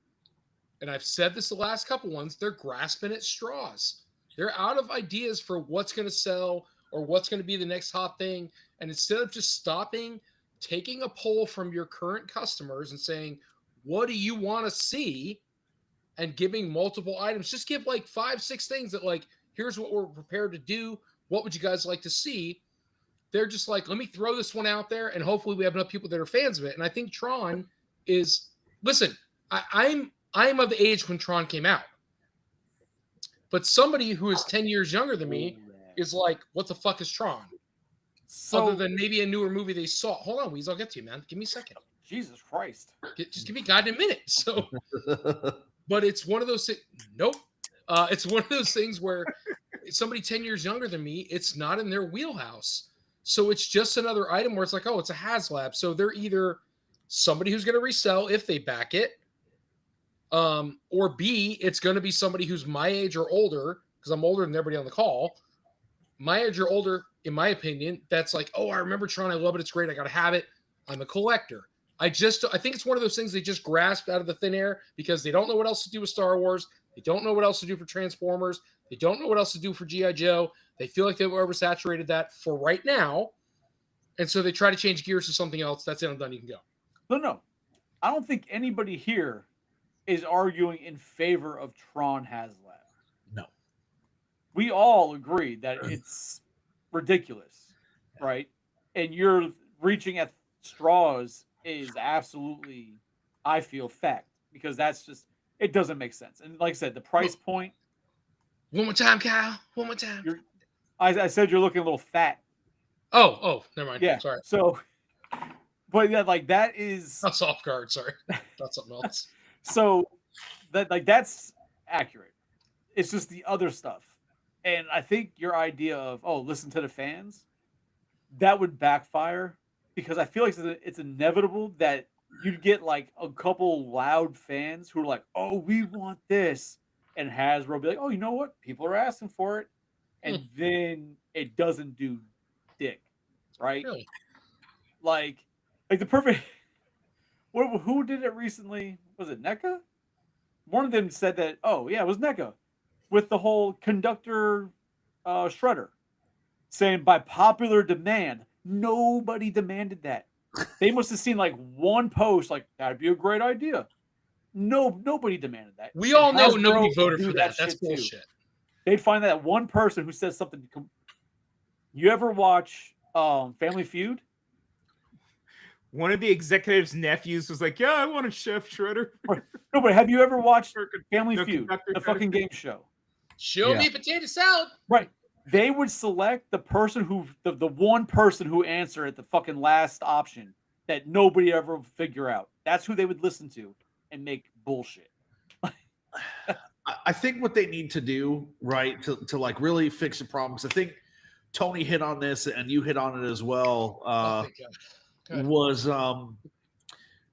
And I've said this the last couple ones, they're grasping at straws. They're out of ideas for what's going to sell or what's going to be the next hot thing. And instead of just stopping, taking a poll from your current customers and saying, what do you want to see? And giving multiple items, just give like 5-6 things that like, here's what we're prepared to do. What would you guys like to see? They're just like, let me throw this one out there. And hopefully we have enough people that are fans of it. And I think Tron is, listen, I'm of the age when Tron came out. But somebody who is 10 years younger than me is like, what the fuck is Tron? So, other than maybe a newer movie they saw. Hold on, Weez, I'll get to you, man. Give me a second. Jesus Christ. Just give me a goddamn minute. So, but it's one of those things. Nope. It's one of those things where somebody 10 years younger than me, it's not in their wheelhouse. So it's just another item where it's like, oh, it's a HasLab. So they're either somebody who's going to resell if they back it, or B, it's going to be somebody who's my age or older, because I'm older than everybody on the call. My age or older, in my opinion, that's like, oh, I remember Tron. I love it. It's great. I got to have it. I'm a collector. I think it's one of those things they just grasped out of the thin air because they don't know what else to do with Star Wars. They don't know what else to do for Transformers. They don't know what else to do for G.I. Joe. They feel like they've oversaturated that for right now. And so they try to change gears to something else. That's it. I'm done. You can go. No. I don't think anybody here is arguing in favor of Tron HasLab. No. we all agree that it's ridiculous, right? And you're reaching at straws is absolutely, I feel, fact, because that's just, it doesn't make sense. And like I said, the price point. One more time, Kyle. One more time. I said you're looking a little fat. Oh, never mind. Yeah. Sorry. So, but yeah, like that is That's off guard. Sorry. That's something else. So that's accurate. It's just the other stuff. And I think your idea of, listen to the fans, that would backfire, because I feel like it's inevitable that you'd get like a couple loud fans who are like, oh, we want this. And Hasbro be like, oh, you know what? People are asking for it. And then it doesn't do dick. Right? Really? Like the perfect. Who did it recently? Was it NECA? One of them said that, oh, yeah, it was NECA with the whole conductor shredder, saying by popular demand. Nobody demanded that. They must have seen like one post, like, that'd be a great idea. No, nobody demanded that. We all know Hasbro nobody voted do for that. That's shit too. bullshit. They'd find that one person who says something. You ever watch Family Feud? One of the executives' nephews was like, "Yeah, I want a Chef Shredder." No, but have you ever watched Family No, Feud, the fucking game show? Show me potato salad. Right. They would select the person who, the one person who answered at the fucking last option that nobody ever would figure out. That's who they would listen to and make bullshit. I think what they need to do, right, to like really fix the problems. I think Tony hit on this, and you hit on it as well. Was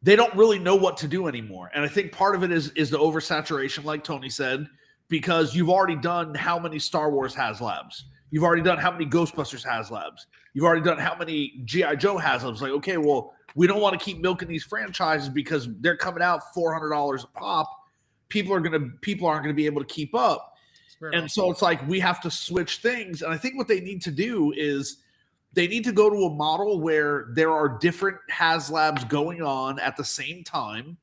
they don't really know what to do anymore, and I think part of it is the oversaturation, like Tony said, because you've already done how many Star Wars HasLabs, you've already done how many Ghostbusters HasLabs, you've already done how many GI Joe HasLabs. Like, okay, well, we don't want to keep milking these franchises because they're coming out $400 a pop. People aren't going to be able to keep up, and so it's like we have to switch things. And I think what they need to do is they need to go to a model where there are different HasLabs going on at the same time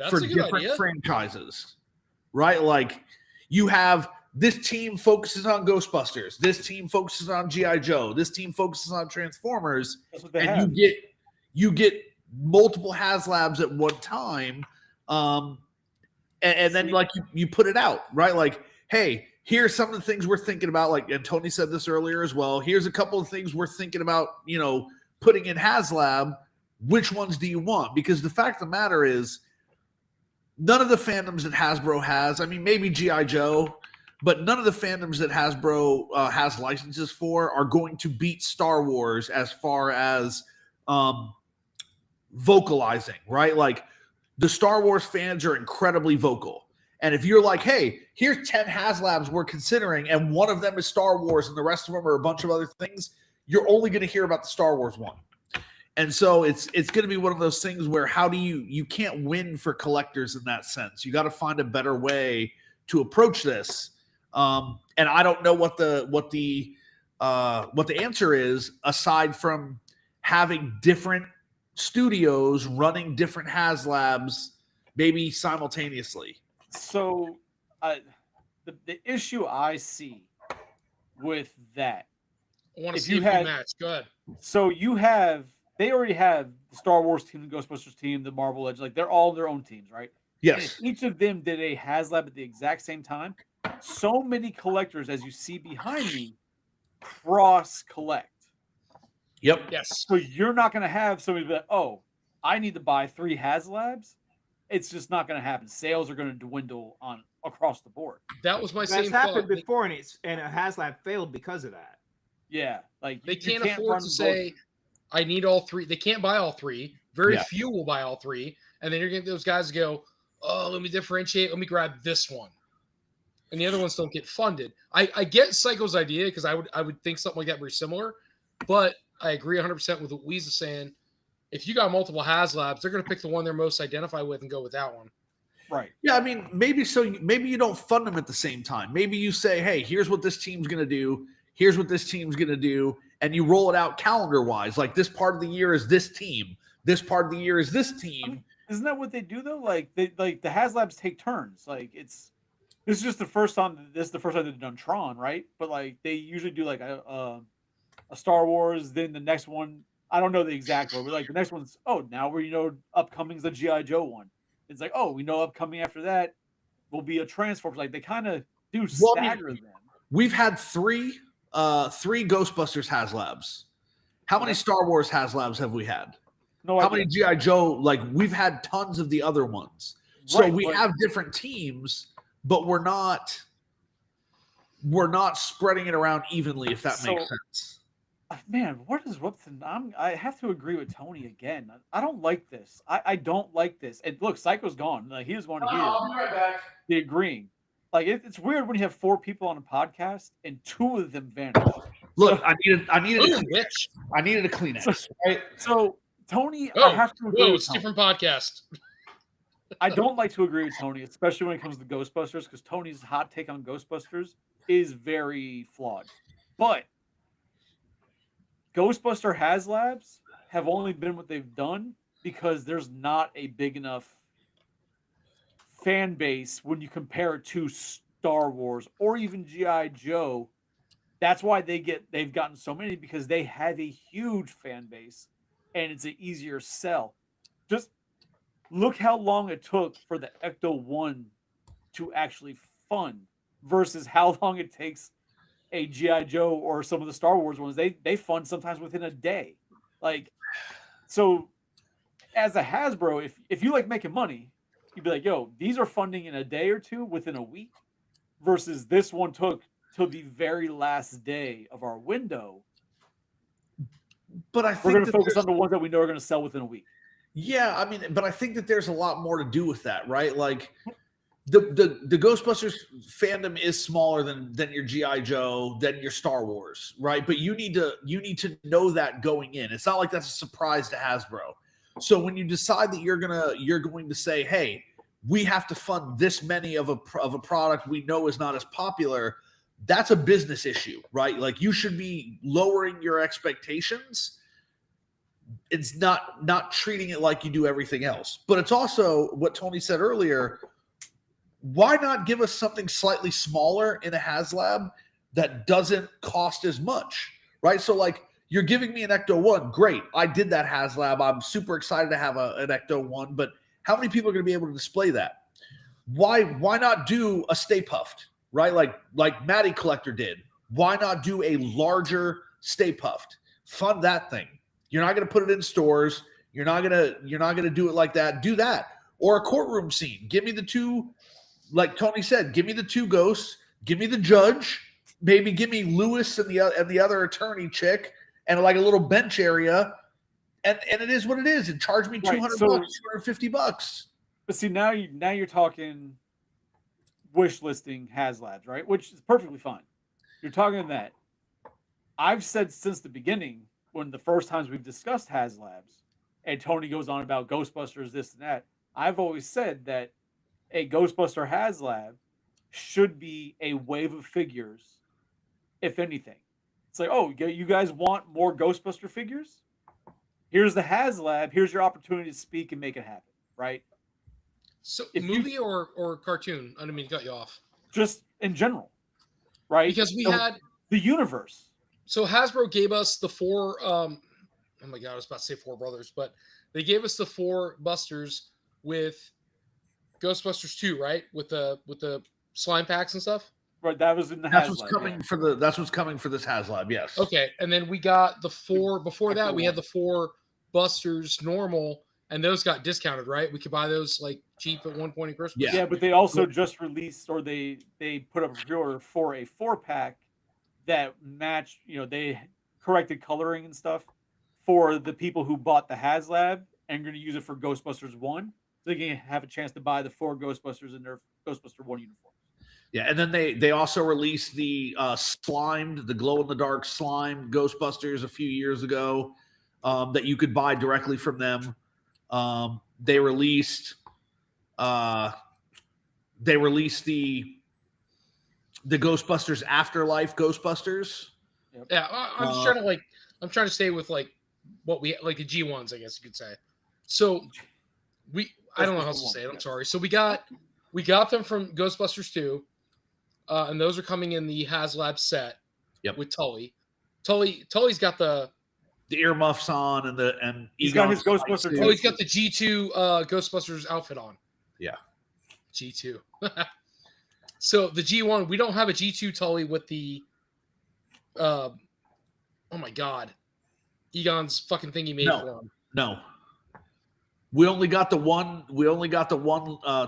for different franchises, right? Like you have this team focuses on Ghostbusters, this team focuses on G.I. Joe, this team focuses on Transformers, and you get multiple HasLabs at one time, and then like you put it out, right? Like, hey, here's some of the things we're thinking about, like, and Tony said this earlier as well. Here's a couple of things we're thinking about, putting in HasLab. Which ones do you want? Because the fact of the matter is, none of the fandoms that Hasbro has, I mean, maybe G.I. Joe, but none of the fandoms that Hasbro has licenses for are going to beat Star Wars as far as vocalizing, right? Like, the Star Wars fans are incredibly vocal. And if you're like, hey, here's 10 HasLabs we're considering, and one of them is Star Wars and the rest of them are a bunch of other things, you're only going to hear about the Star Wars one. And so it's going to be one of those things where how do you can't win for collectors in that sense. You got to find a better way to approach this. And I don't know what the answer is, aside from having different studios running different HasLabs maybe simultaneously. So the issue I see with that, I want to see if you match. Go ahead. So they already have the Star Wars team, the Ghostbusters team, the Marvel Legends, like they're all their own teams, right? Yes. And if each of them did a HasLab at the exact same time, so many collectors, as you see behind me, cross collect. Yep. Yes. So you're not going to have somebody be like, oh, I need to buy 3 HasLabs. It's just not going to happen. Sales are going to dwindle across the board. That was my same thought. That's happened thought. before, and a HasLab failed because of that. Yeah, like they can't afford to say, I need all 3. They can't buy all 3. Very few will buy all 3. And then you're going to get those guys go, oh, let me differentiate. Let me grab this one. And the other ones don't get funded. I get Psycho's idea because I would think something like that very similar. But I agree 100% with what Weez is saying. If you got multiple HasLabs, they're going to pick the one they're most identified with and go with that one. Right. Yeah, I mean, maybe you don't fund them at the same time. Maybe you say, hey, here's what this team's going to do. Here's what this team's going to do. And you roll it out calendar-wise. Like, this part of the year is this team. This part of the year is this team. Isn't that what they do, though? Like, the HasLabs take turns. Like, it's This is just the first time. This is the first time they've done Tron, right? But like they usually do like a Star Wars. Then the next one, I don't know the exact one, but like the next one's now we upcoming is the GI Joe one. It's like we know upcoming after that will be a Transformers. Like they kind of do stagger them. We've had three Ghostbusters HasLabs. How many Star Wars HasLabs have we had? No, how many GI Joe? Like we've had tons of the other ones. So we have different teams, but we're not spreading it around evenly, if that makes sense. Man, what is Whoopton? I have to agree with Tony again. I don't like this. I don't like this. And look, Psycho's gone. Like he was one here. I'll be right back. The agreeing. Like it's weird when you have 4 people on a podcast and 2 of them vanish. Look, I needed a Kleenex. Right? So Tony, I have to agree. It's a different podcast. I don't like to agree with Tony, especially when it comes to Ghostbusters, because Tony's hot take on Ghostbusters is very flawed. But Ghostbuster HasLabs have only been what they've done because there's not a big enough fan base when you compare it to Star Wars or even G.I. Joe. That's why they've gotten so many, because they have a huge fan base and it's an easier sell. Just look how long it took for the Ecto-1 to actually fund versus how long it takes a G.I. Joe or some of the Star Wars ones. They fund sometimes within a day. Like, so as a Hasbro, if you like making money, you'd be like, yo, these are funding in a day or two within a week versus this one took till the very last day of our window. But I think we're going to focus on the ones that we know are going to sell within a week. Yeah, I mean, but I think that there's a lot more to do with that, right? Like the Ghostbusters fandom is smaller than your G.I. Joe, than your Star Wars, right? But you need to know that going in. It's not like that's a surprise to Hasbro. So when you decide that you're going to say, hey, we have to fund this many of a product we know is not as popular, that's a business issue, right? Like you should be lowering your expectations. It's not treating it like you do everything else. But it's also what Tony said earlier. Why not give us something slightly smaller in a HasLab that doesn't cost as much, right? So like you're giving me an Ecto-1. Great. I did that HasLab. I'm super excited to have an Ecto-1, but how many people are going to be able to display that? Why not do a Stay Puffed, right? Like Matty Collector did. Why not do a larger Stay Puffed? Fund that thing. You're not going to put it in stores. You're not going to do it like that. Do that. Or a courtroom scene. Give me the 2, like Tony said, give me the 2 ghosts. Give me the judge. Maybe give me Lewis and the other attorney chick and like a little bench area. And it is what it is. And charge me $200, $250. But see, now you're talking wish listing HasLabs, right? Which is perfectly fine. You're talking that. I've said since the beginning, when the first times we've discussed HasLabs, and Tony goes on about Ghostbusters, this and that, I've always said that a Ghostbuster HasLab should be a wave of figures, if anything. It's like, oh, you guys want more Ghostbuster figures? Here's the HasLab. Here's your opportunity to speak and make it happen, right? So movie or cartoon? I didn't mean to cut you off. Just in general, right? Because we had the universe. So Hasbro gave us the 4. Oh my god, I was about to say 4 brothers, but they gave us the 4 Busters with Ghostbusters 2, right? With the slime packs and stuff. Right, that was in the That's HasLab. That's what's coming for this HasLab. Yes. Okay, and then we got the 4 before that. We had the 4 Busters normal, and those got discounted, right? We could buy those like cheap at one point in Christmas. Yeah, but they also just released, or they put up a pre-order for a 4-pack that matched. They corrected coloring and stuff for the people who bought the HasLab and going to use it for Ghostbusters 1. So they can have a chance to buy the 4 Ghostbusters in their Ghostbuster 1 uniform. Yeah, and then they also released the slimed, the glow-in-the-dark slime Ghostbusters a few years ago that you could buy directly from them. They released the Ghostbusters Afterlife Ghostbusters. Yep. Yeah, I'm trying to stay with like what we like the G1s, I guess you could say. So I don't know how to say it. I'm sorry. So we got them from Ghostbusters 2. and those are coming in the HasLab set. Yep. With Tully. Tully's got the earmuffs on and he's got his Ghostbuster. Oh, he's got the G2 Ghostbusters outfit on. Yeah. G2. So the G1, we don't have a G2 Tully with the oh my god. Egon's fucking thing he made for him. No. We only got the one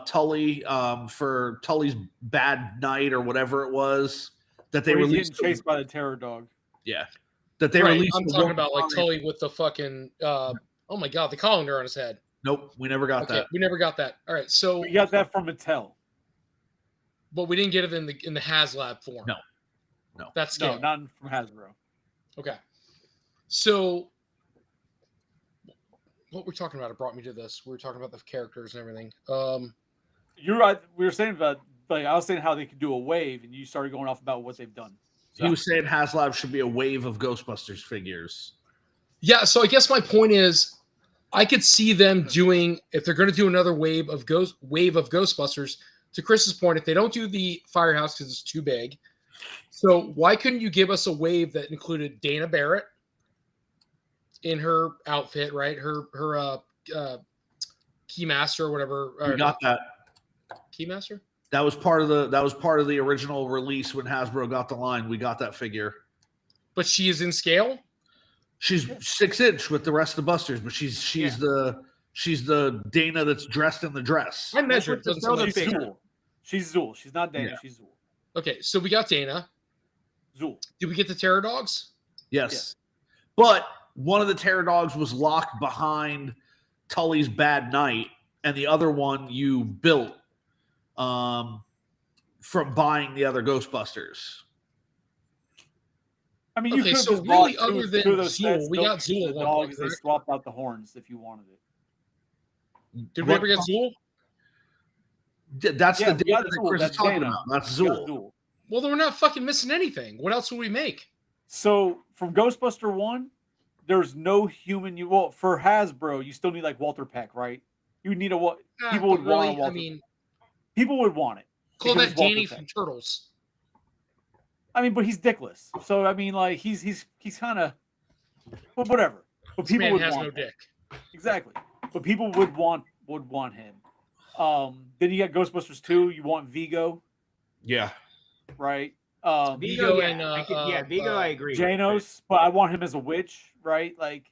Tully for Tully's Bad Night or whatever it was that they released. Getting chased by the terror dog. Yeah. That they released. I'm talking about like Tully with the fucking oh my god, the colander on his head. Nope, we never got that. We never got that. All right, so we got that from Mattel. But we didn't get it in the HasLab form. No. That's scale. No, not from Hasbro. Okay. So what we're talking about, it brought me to this. We were talking about the characters and everything. You're right. We were saying about, like, I was saying how they could do a wave, and you started going off about what they've done. So. He was saying HasLab should be a wave of Ghostbusters figures. Yeah, so I guess my point is, I could see them doing, if they're going to do another wave of Ghostbusters. To Chris's point, if they don't do the Firehouse because it's too big, so why couldn't you give us a wave that included Dana Barrett in her outfit, right? Her Keymaster or whatever. We got that. Keymaster? That was part of the original release when Hasbro got the line. We got that figure. But she is in scale? She's 6-inch with the rest of the Busters, but she's the Dana that's dressed in the dress. I measured. She's Zool. She's Zool. She's not Dana. Yeah. She's Zool. Okay, so we got Dana. Zool. Did we get the Terror Dogs? Yes. Yeah. But one of the Terror Dogs was locked behind Tully's Bad Night, and the other one you built from buying the other Ghostbusters. I mean, you okay, could so just really, bought other than Zool, we got Zool. The dogs, they swapped out the horns if you wanted it. Did we ever get Zool? That's the Dana that Chris is talking about. That's Zool. Well, then we're not fucking missing anything. What else would we make? So from Ghostbuster 1, there's no human. Well, for Hasbro, you still need like Walter Peck, right? You need a what? People would want Walter. I mean, people would want it. Call that Danny from Turtles. I mean, but he's dickless. So I mean, like he's kind of, well, whatever. But this people man would has want no dick. Exactly. But people would want him. Then you got Ghostbusters 2. You want Vigo. Yeah. Right. Vigo and Vigo, I agree. Janos, but I want him as a witch, right? Like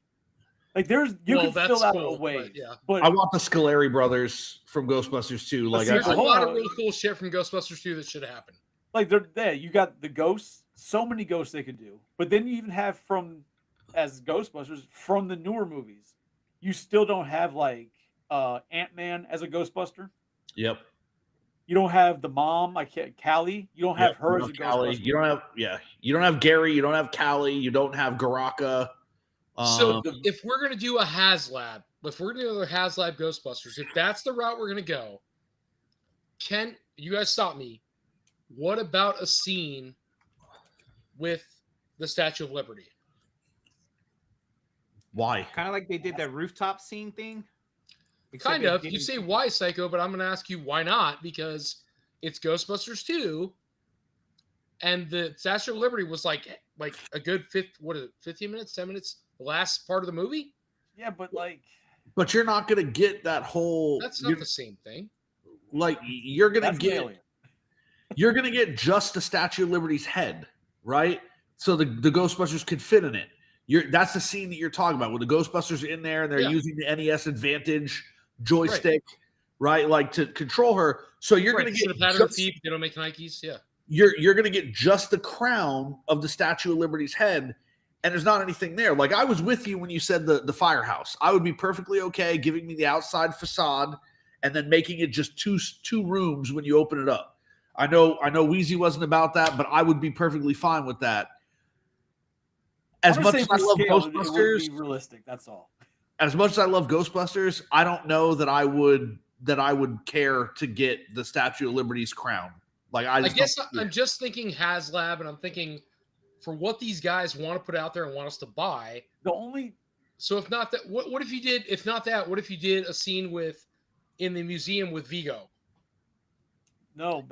there's you can fill out a way. But I want the Scoleri brothers from Ghostbusters 2. Like there's a lot of really cool shit from Ghostbusters 2 that should have happened. Like they're there. You got the ghosts, so many ghosts they could do. But then you even have as Ghostbusters from the newer movies. You still don't have like Ant-Man as a Ghostbuster. Yep. You don't have the mom, like Callie. You don't have her as a Ghostbuster. You don't have Gary. You don't have Callie. You don't have Garaka. So if we're gonna do a HasLab, if we're gonna do a HasLab Ghostbusters, if that's the route we're gonna go, you guys stop me? What about a scene with the Statue of Liberty? Why? Kind of like they did that rooftop scene thing. Kind of. You say why, Psycho, but I'm going to ask you why not, because it's Ghostbusters 2, and the Statue of Liberty was like a good 15 minutes, 10 minutes, the last part of the movie? Yeah, but you're not going to get that whole. That's not the same thing. Like you're going to get just the Statue of Liberty's head, right? So the Ghostbusters could fit in it. That's the scene that you're talking about, where the Ghostbusters are in there and they're using the NES Advantage joystick, right? Like to control her. So you're going to get pattern feet. They don't make Nikes. Yeah. You're going to get just the crown of the Statue of Liberty's head, and there's not anything there. Like I was with you when you said the firehouse. I would be perfectly okay giving me the outside facade and then making it just two rooms when you open it up. I know Wheezy wasn't about that, but I would be perfectly fine with that. As much as I love Ghostbusters, it would be realistic. That's all. As much as I love Ghostbusters, I don't know that I would care to get the Statue of Liberty's crown. Like I guess I'm just thinking HasLab, and I'm thinking for what these guys want to put out there and want us to buy. So if not that, what if you did? If not that, what if you did a scene in the museum with Vigo? No,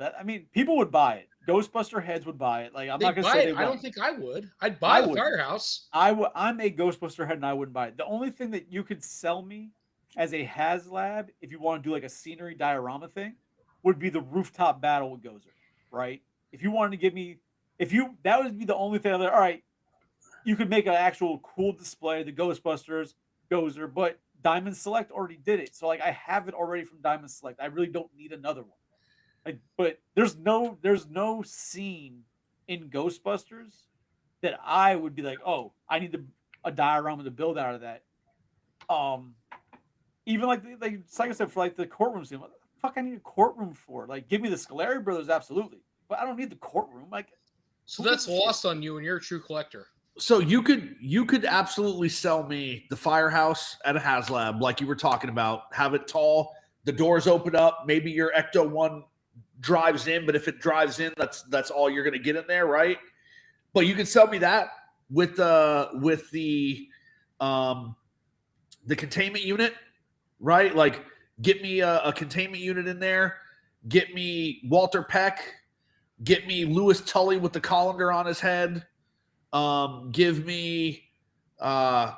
people would buy it. Ghostbuster heads would buy it. Like I'm They not gonna buy say it. they I don't won't. think I would. I'd buy the would. Firehouse. I'm a Ghostbuster head and I wouldn't buy it. The only thing that you could sell me as a HasLab, if you want to do like a scenery diorama thing, would be the rooftop battle with Gozer, right? If you wanted to give me, that would be the only thing. Like, all right, you could make an actual cool display, the Ghostbusters, Gozer, but Diamond Select already did it. So like I have it already from Diamond Select. I really don't need another one. Like, but there's no scene in Ghostbusters that I would be like, oh, I need a diorama to build out of that. Even like I said, for like the courtroom scene, what the fuck I need a courtroom for? Like, give me the Scoleri brothers, absolutely, but I don't need the courtroom. Like, So that's lost on you, and you're a true collector. So you could absolutely sell me the Firehouse at a HasLab, like you were talking about. Have it tall, the doors open up. Maybe your Ecto One drives in, but if it drives in, that's all you're going to get in there, right? But you can sell me that with the containment unit, right? Like, get me a containment unit in there. Get me Walter Peck. Get me Louis Tully with the colander on his head. Give me, I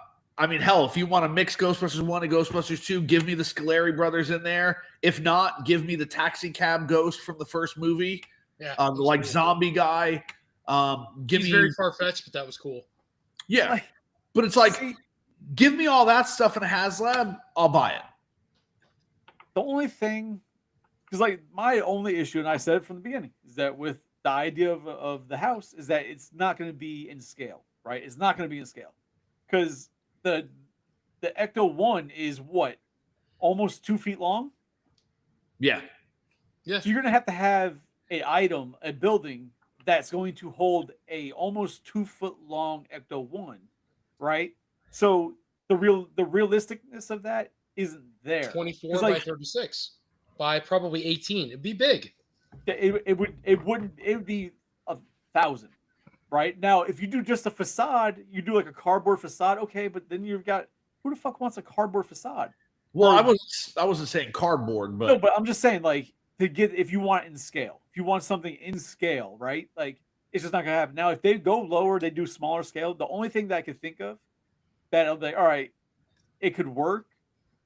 mean, hell, if you want to mix Ghostbusters 1 and Ghostbusters 2, give me the Scoleri brothers in there. If not, give me the taxi cab ghost from the first movie. Yeah, like cool. zombie guy. He's very far-fetched, but that was cool. Yeah. But it's like, give me all that stuff in a HasLab, I'll buy it. The only thing, because like my only issue, and I said it from the beginning, is that with the idea of the house is that it's not going to be in scale, right? It's not going to be in scale because the Ecto One is what, almost 2 feet long. Yeah. Yeah. So you're going to have a building that's going to hold a almost 2 foot long Ecto One, right? So the realisticness of that isn't there. 24 by 36 by probably 18. It'd be big. It would be 1,000, right? Now, if you do just a facade, you do like a cardboard facade, okay, but then you've got, who the fuck wants a cardboard facade? Well, I wasn't saying cardboard, but no, but I'm just saying, like, to get, if you want it in scale, if you want something in scale, right? Like, it's just not gonna happen. Now, if they go lower, they do smaller scale. The only thing that I could think of that I'll be like, all right, it could work,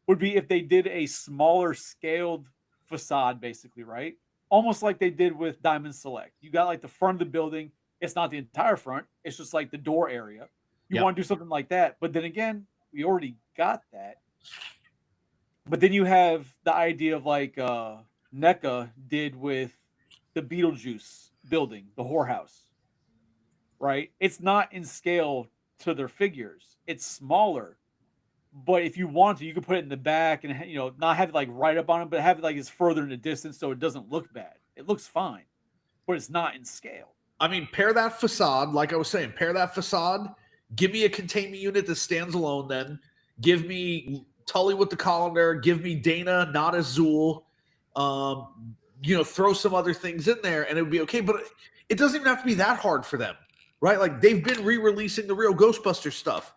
would be if they did a smaller scaled facade, basically, right? Almost like they did with Diamond Select. You got like the front of the building. It's not the entire front. It's just like the door area. You want to do something like that. But then again, we already got that. But then you have the idea of like NECA did with the Beetlejuice building, the whorehouse, right? It's not in scale to their figures. It's smaller. But if you want to, you can put it in the back and, you know, not have it like right up on it, but have it like it's further in the distance so it doesn't look bad. It looks fine, but it's not in scale. I mean, pair that facade, like I was saying, pair that facade. Give me a containment unit that stands alone then. Give me Tully with the colander. Give me Dana, not Azul. You know, throw some other things in there and it would be okay. But it doesn't even have to be that hard for them, right? Like, they've been re-releasing the real Ghostbusters stuff.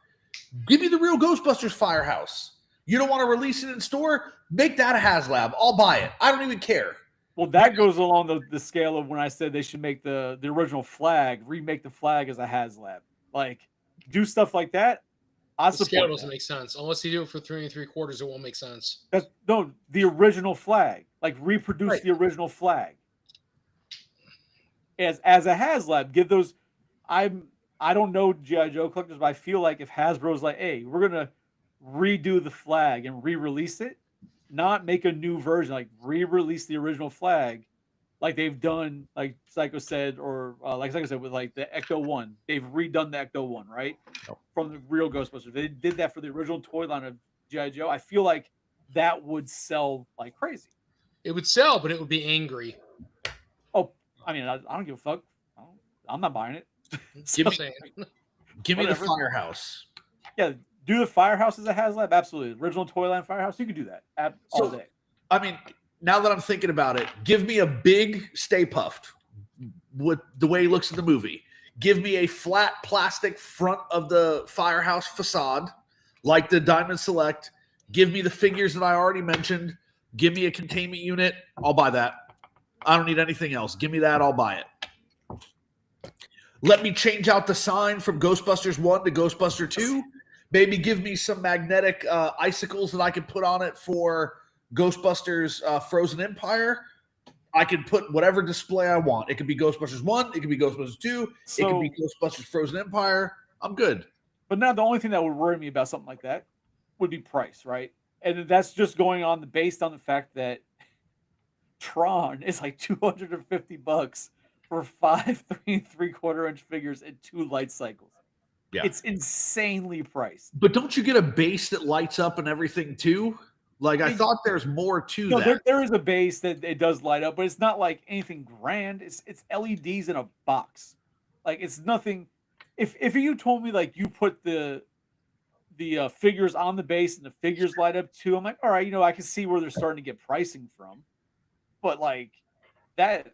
Give me the real Ghostbusters Firehouse. You don't want to release it in store? Make that a HasLab. I'll buy it. I don't even care. Well, that goes along the scale of when I said they should make the original flag, remake the flag as a HasLab. Like, do stuff like that. I The support scale doesn't that. make sense. Unless you do it for 3 3/4, it won't make sense. That's no, the original flag. Like, reproduce Right. the original flag. As a HasLab, give those. I don't know G.I. Joe collectors, but I feel like if Hasbro's like, hey, we're gonna redo the flag and re-release it, not make a new version, like re-release the original flag, like they've done, like Psycho said, or like Psycho said with like the Ecto One. They've redone the Ecto One, right? Yep. From the real Ghostbusters. They did that for the original toy line of G.I. Joe. I feel like that would sell like crazy. It would sell, but it would be angry. Oh, I mean, I don't give a fuck. I'm not buying it. Give me, Saying. give me the Whatever. Firehouse. Yeah, do the Firehouse as a HasLab? Absolutely. Original Toyline Firehouse, you could do that all day. I mean, now that I'm thinking about it, give me a big Stay Puffed with the way he looks in the movie. Give me a flat plastic front of the Firehouse facade, like the Diamond Select. Give me the figures that I already mentioned. Give me a containment unit. I'll buy that. I don't need anything else. Give me that. I'll buy it. Let me change out the sign from Ghostbusters 1 to Ghostbuster 2. Maybe give me some magnetic icicles that I can put on it for Ghostbusters Frozen Empire. I can put whatever display I want. It could be Ghostbusters 1. It could be Ghostbusters 2. It could be Ghostbusters Frozen Empire. I'm good. But now the only thing that would worry me about something like that would be price, right? And that's just going on based on the fact that Tron is like $250 for 5 3 3/4 inch figures and 2 light cycles. Yeah. It's insanely priced. But don't you get a base that lights up and everything too? Like, I thought there's more to that. There is a base that it does light up, but it's not like anything grand. It's LEDs in a box. Like, it's nothing. If you told me like you put the figures on the base and the figures light up too, I'm like, all right, I can see where they're starting to get pricing from. But like that,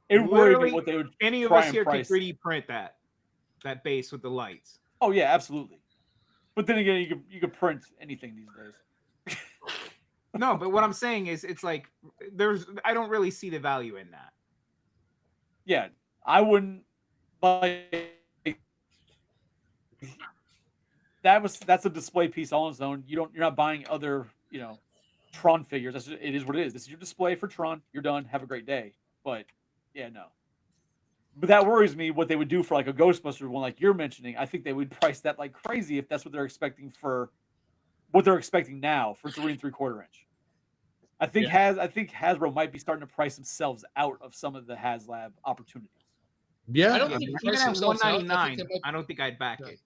it worried me what they would. Any of us here could 3D print that base with the lights. Oh yeah, absolutely. But then again, you could print anything these days. No, but what I'm saying is, it's like I don't really see the value in that. Yeah, I wouldn't. Like that's a display piece all on its own. You're not buying other Tron figures. It is what it is. This is your display for Tron. You're done. Have a great day. But yeah, no. But that worries me what they would do for like a Ghostbusters one, like you're mentioning. I think they would price that like crazy if that's what they're expecting now for 3 3/4 inch. I think Hasbro might be starting to price themselves out of some of the HasLab opportunities. Yeah, I don't think even at $199, I don't think I'd back it.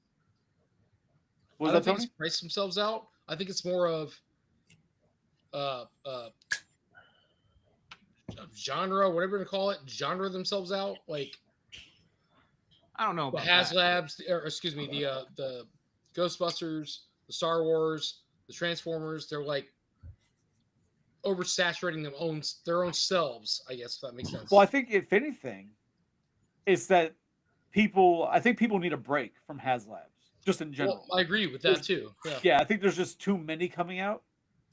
Was that Tony? Price themselves out? I think it's more of genre, whatever to call it, genre themselves out. Like, I don't know about the HasLabs, or excuse me, the Ghostbusters, the Star Wars, the Transformers. They're like oversaturating their own selves, I guess, if that makes sense. Well, I think if anything, it's that I think people need a break from HasLabs, just in general. Well, I agree with that too. Yeah, I think there's just too many coming out.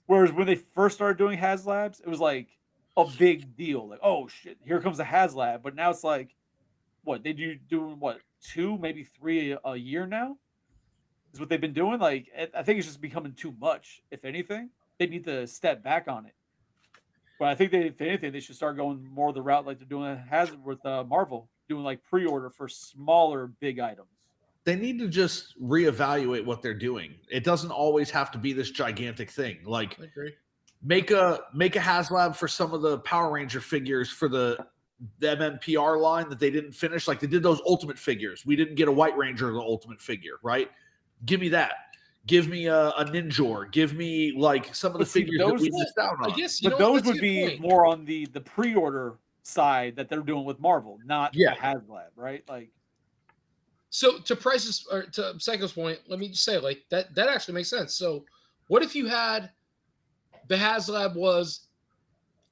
Whereas when they first started doing HasLabs, it was like a big deal. Like, oh shit, here comes a HasLab. But now it's like, what they doing 2, maybe 3 a year now? Is what they've been doing. Like, I think it's just becoming too much. If anything, they need to step back on it. But I think if anything, they should start going more the route like they're doing with Marvel, doing like pre-order for smaller, big items. They need to just reevaluate what they're doing. It doesn't always have to be this gigantic thing. Like, I agree. Make a HasLab for some of the Power Ranger figures for the MMPR line that they didn't finish. Like, they did those Ultimate figures. We didn't get a White Ranger the Ultimate figure, right? Give me that. Give me a Ninjor. Give me like some of the figures that we missed out on. I guess, but those would be more on the pre-order side that they're doing with Marvel, not the HasLab, right? Like, so to Price's or to Psycho's point, let me just say like that actually makes sense. So what if you had the HasLab was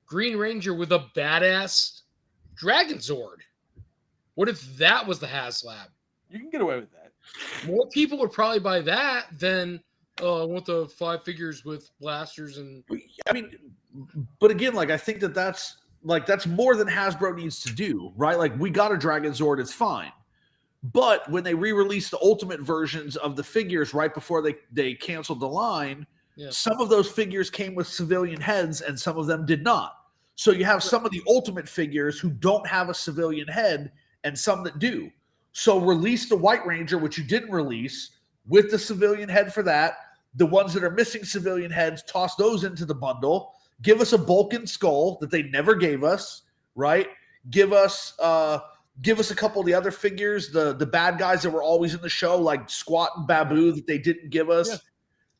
Green Ranger with a badass Dragon Zord? What if that was the HasLab? You can get away with that. More people would probably buy that than I want the 5 figures with blasters and. I mean, but again, like I think that's more than Hasbro needs to do, right? Like we got a Dragon Zord, it's fine. But when they re-released the Ultimate versions of the figures right before they canceled the line, some of those figures came with civilian heads and some of them did not. So you have some of the Ultimate figures who don't have a civilian head and some that do. So release the White Ranger, which you didn't release, with the civilian head for that. The ones that are missing civilian heads, toss those into the bundle. Give us a Bulkin skull that they never gave us, right? Give us a couple of the other figures, the bad guys that were always in the show, like Squat and Babu that they didn't give us. Yeah.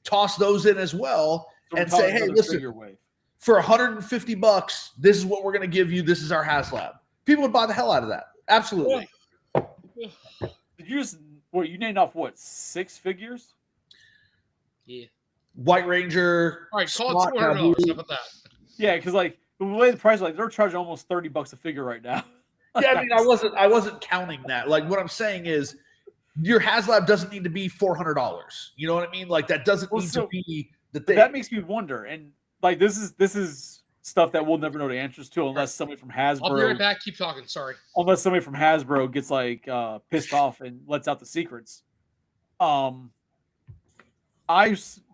Toss those in as well and say, hey, listen, for $150, this is what we're going to give you. This is our HasLab. People would buy the hell out of that. Absolutely. Did you you named off 6 figures? Yeah. White Ranger. All right, call it $200. How about that? Yeah, because like the way the price, like they're charging almost $30 a figure right now. Yeah, I mean, I wasn't counting that. Like what I'm saying is, your HasLab doesn't need to be $400. You know what I mean? Like that doesn't need to be the thing. That makes me wonder, and like this is stuff that we'll never know the answers to unless somebody from Hasbro. I'll be right back. Keep talking. Sorry. Unless somebody from Hasbro gets like pissed off and lets out the secrets. I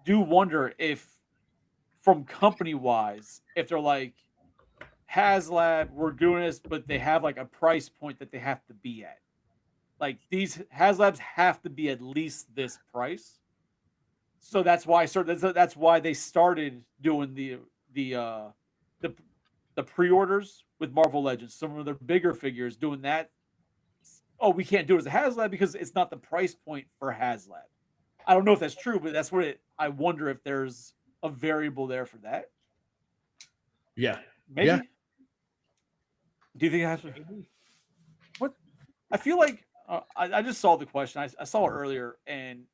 do wonder if, from company wise, if they're like HasLab, we're doing this, but they have like a price point that they have to be at. Like these HasLabs have to be at least this price. So that's why that's why they started doing the pre-orders with Marvel Legends. Some of their bigger figures doing that. Oh, we can't do it as a HasLab because it's not the price point for HasLab. I don't know if that's true, but that's what I wonder if there's a variable there for that. Yeah. Maybe. Yeah. Do you think it has to? What? I feel like I just saw the question. I saw it earlier, and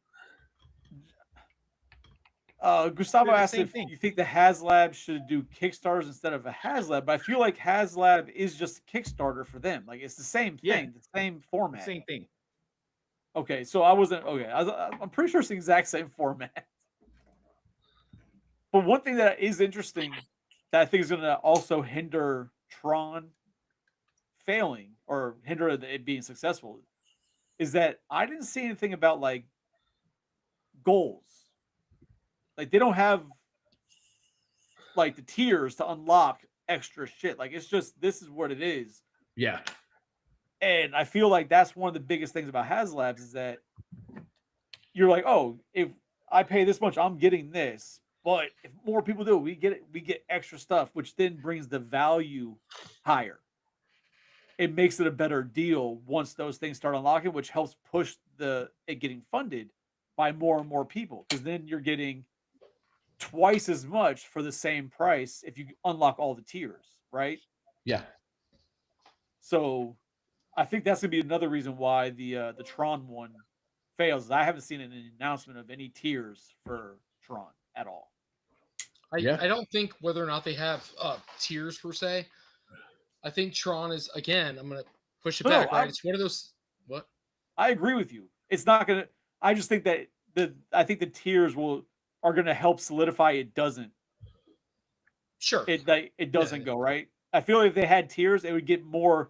Gustavo asked if you think the HasLab should do Kickstarters instead of a HasLab, but I feel like HasLab is just a Kickstarter for them. Like it's the same thing, the same format. Same thing. Okay, so I wasn't okay. I'm pretty sure it's the exact same format. But one thing that is interesting that I think is going to also hinder Tron failing or hinder it being successful is that I didn't see anything about like goals. Like they don't have like the tiers to unlock extra shit. Like it's just this is what it is. Yeah. And I feel like that's one of the biggest things about HasLabs is that you're like, oh, if I pay this much, I'm getting this. But if more people do, we get extra stuff, which then brings the value higher. It makes it a better deal once those things start unlocking, which helps push it getting funded by more and more people. Because then you're getting twice as much for the same price if you unlock all the tiers, right? Yeah. So I think that's gonna be another reason why the Tron one fails. I haven't seen an announcement of any tiers for Tron at all. I don't think whether or not they have tiers per se. I think Tron is, again, I'm going to push it back, right? It's one of those. What? I agree with you. It's not going to. I just think that I think the tiers are going to help solidify it doesn't. Sure. It doesn't go, right? I feel like if they had tiers, it would get more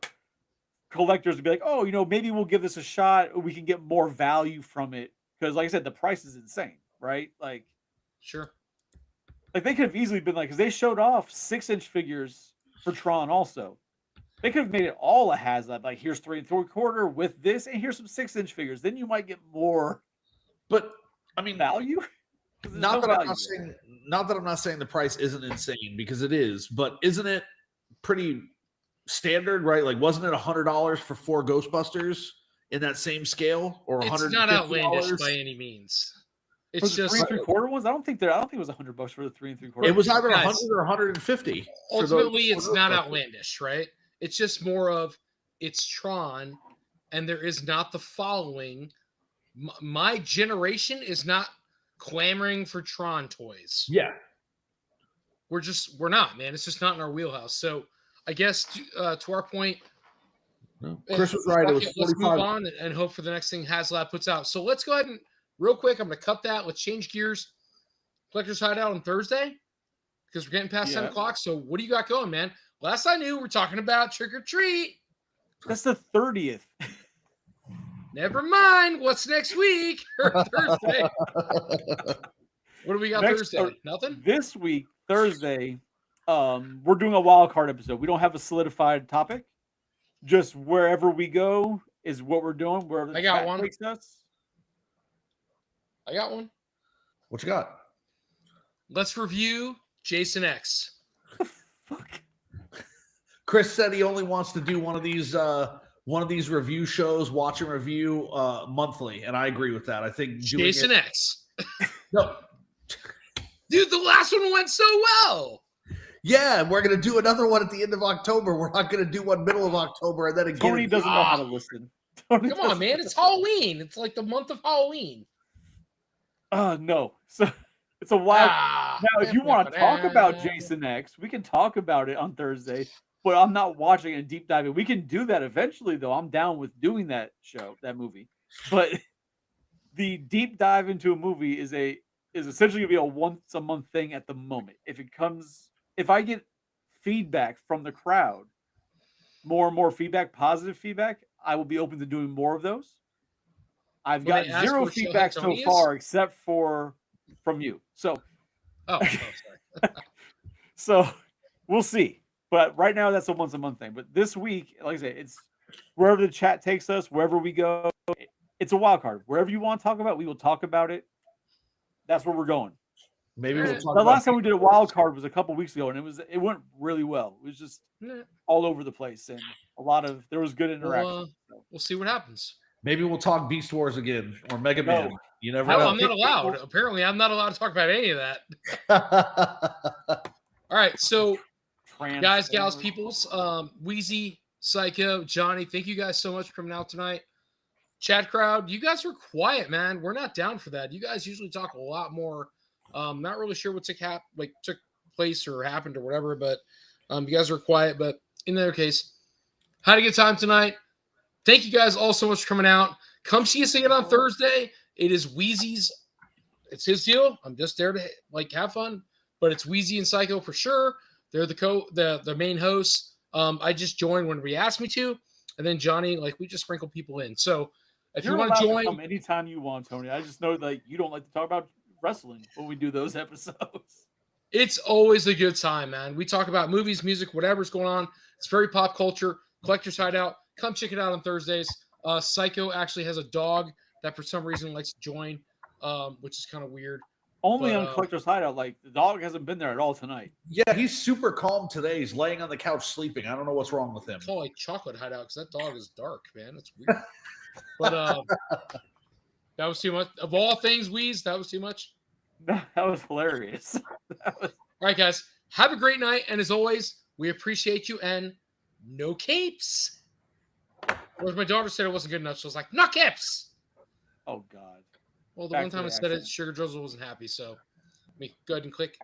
collectors to be like, oh, maybe we'll give this a shot. We can get more value from it. Because like I said, the price is insane, right? Like, sure. Like they could have easily been like, because they showed off 6-inch figures for Tron also. They could have made it all a HasLab. Like here's 3 3/4 with this, and here's some 6-inch figures. Then you might get more. But I mean, value. Not that I'm not saying the price isn't insane because it is, but isn't it pretty standard, right? Like, wasn't it $100 for 4 Ghostbusters in that same scale, or $150? It's not outlandish by any means. It's for the just 3 3/4 ones. I don't think it was $100 for the 3 3/4. It was either 100 or 150. Ultimately, it's not outlandish, right? It's just more of it's Tron, and there is not the following. My generation is not clamoring for Tron toys. Yeah, we're not, man. It's just not in our wheelhouse. So I guess to our point, Chris was right. It was 45. Let's move on and hope for the next thing HasLab puts out. So let's go ahead and real quick, I'm going to cut that. Let's change gears. Collector's Hideout on Thursday because we're getting past 10 o'clock. So what do you got going, man? Last I knew, we're talking about Trick or Treat. That's the 30th. Never mind. What's next week or Thursday? What do we got Thursday? Nothing? This week, Thursday, we're doing a wild card episode. We don't have a solidified topic. Just wherever we go is what we're doing. Wherever I got one. Takes us. I got one. What you got? Let's review Jason X. Fuck. Chris said he only wants to do one of these review shows, watch and review monthly, and I agree with that. I think Jason X. No, dude, the last one went so well. Yeah, we're gonna do another one at the end of October. We're not gonna do one middle of October, and then again. Tony doesn't know how to listen. Come on, man! It's Halloween. It's like the month of Halloween. No. So it's a wild. Now, if you want to talk about Jason X, we can talk about it on Thursday. But I'm not watching a deep dive. We can do that eventually, though. I'm down with doing that movie. But the deep dive into a movie is essentially gonna be a once a month thing at the moment. If I get feedback from the crowd, more and more feedback, positive feedback, I will be open to doing more of those. I've Will got they ask zero for feedback so Tony's? far, except for from you. So, sorry. so we'll see. But right now, that's a once a month thing. But this week, like I say, it's wherever the chat takes us, wherever we go, it's a wild card. Wherever you want to talk about, we will talk about it. That's where we're going. Maybe we'll talk The about last time we did a wild card was a couple weeks ago, and it went really well. It was just all over the place, and there was good interaction. We'll see what happens. Maybe we'll talk Beast Wars again or Mega Man. You never know. I'm not allowed. Apparently, I'm not allowed to talk about any of that. All right, so guys, gals, peoples, Wheezy, Psycho, Johnny, thank you guys so much for coming out tonight. Chat crowd, you guys were quiet, man. We're not down for that. You guys usually talk a lot more. Not really sure what took place or happened or whatever, but you guys were quiet. But in either case, had a good time tonight. Thank you guys all so much for coming out. Come see us again on Thursday. It is Wheezy's. It's his deal. I'm just there to have fun. But it's Wheezy and Psycho for sure. They're the main hosts. I just joined when we asked me to, and then Johnny, we just sprinkle people in. So if you want to join, come anytime you want, Tony. I just know you don't like to talk about wrestling when we do those episodes. It's always a good time, man. We talk about movies, music, whatever's going on. It's very pop culture. Collector's Hideout. Come check it out on Thursdays. Psycho actually has a dog that for some reason likes to join, which is kind of weird. Only on Collector's Hideout. The dog hasn't been there at all tonight. Yeah, he's super calm today. He's laying on the couch sleeping. I don't know what's wrong with him. I call it Chocolate Hideout because that dog is dark, man. It's weird. But that was too much. Of all things, Wheeze, that was too much. That was hilarious. All right, guys. Have a great night. And as always, we appreciate you and no capes. Whereas my daughter said it wasn't good enough. So I was like, no capes. Oh, God. Well, the one time I said it, Sugar Drizzle wasn't happy. So let me go ahead and click.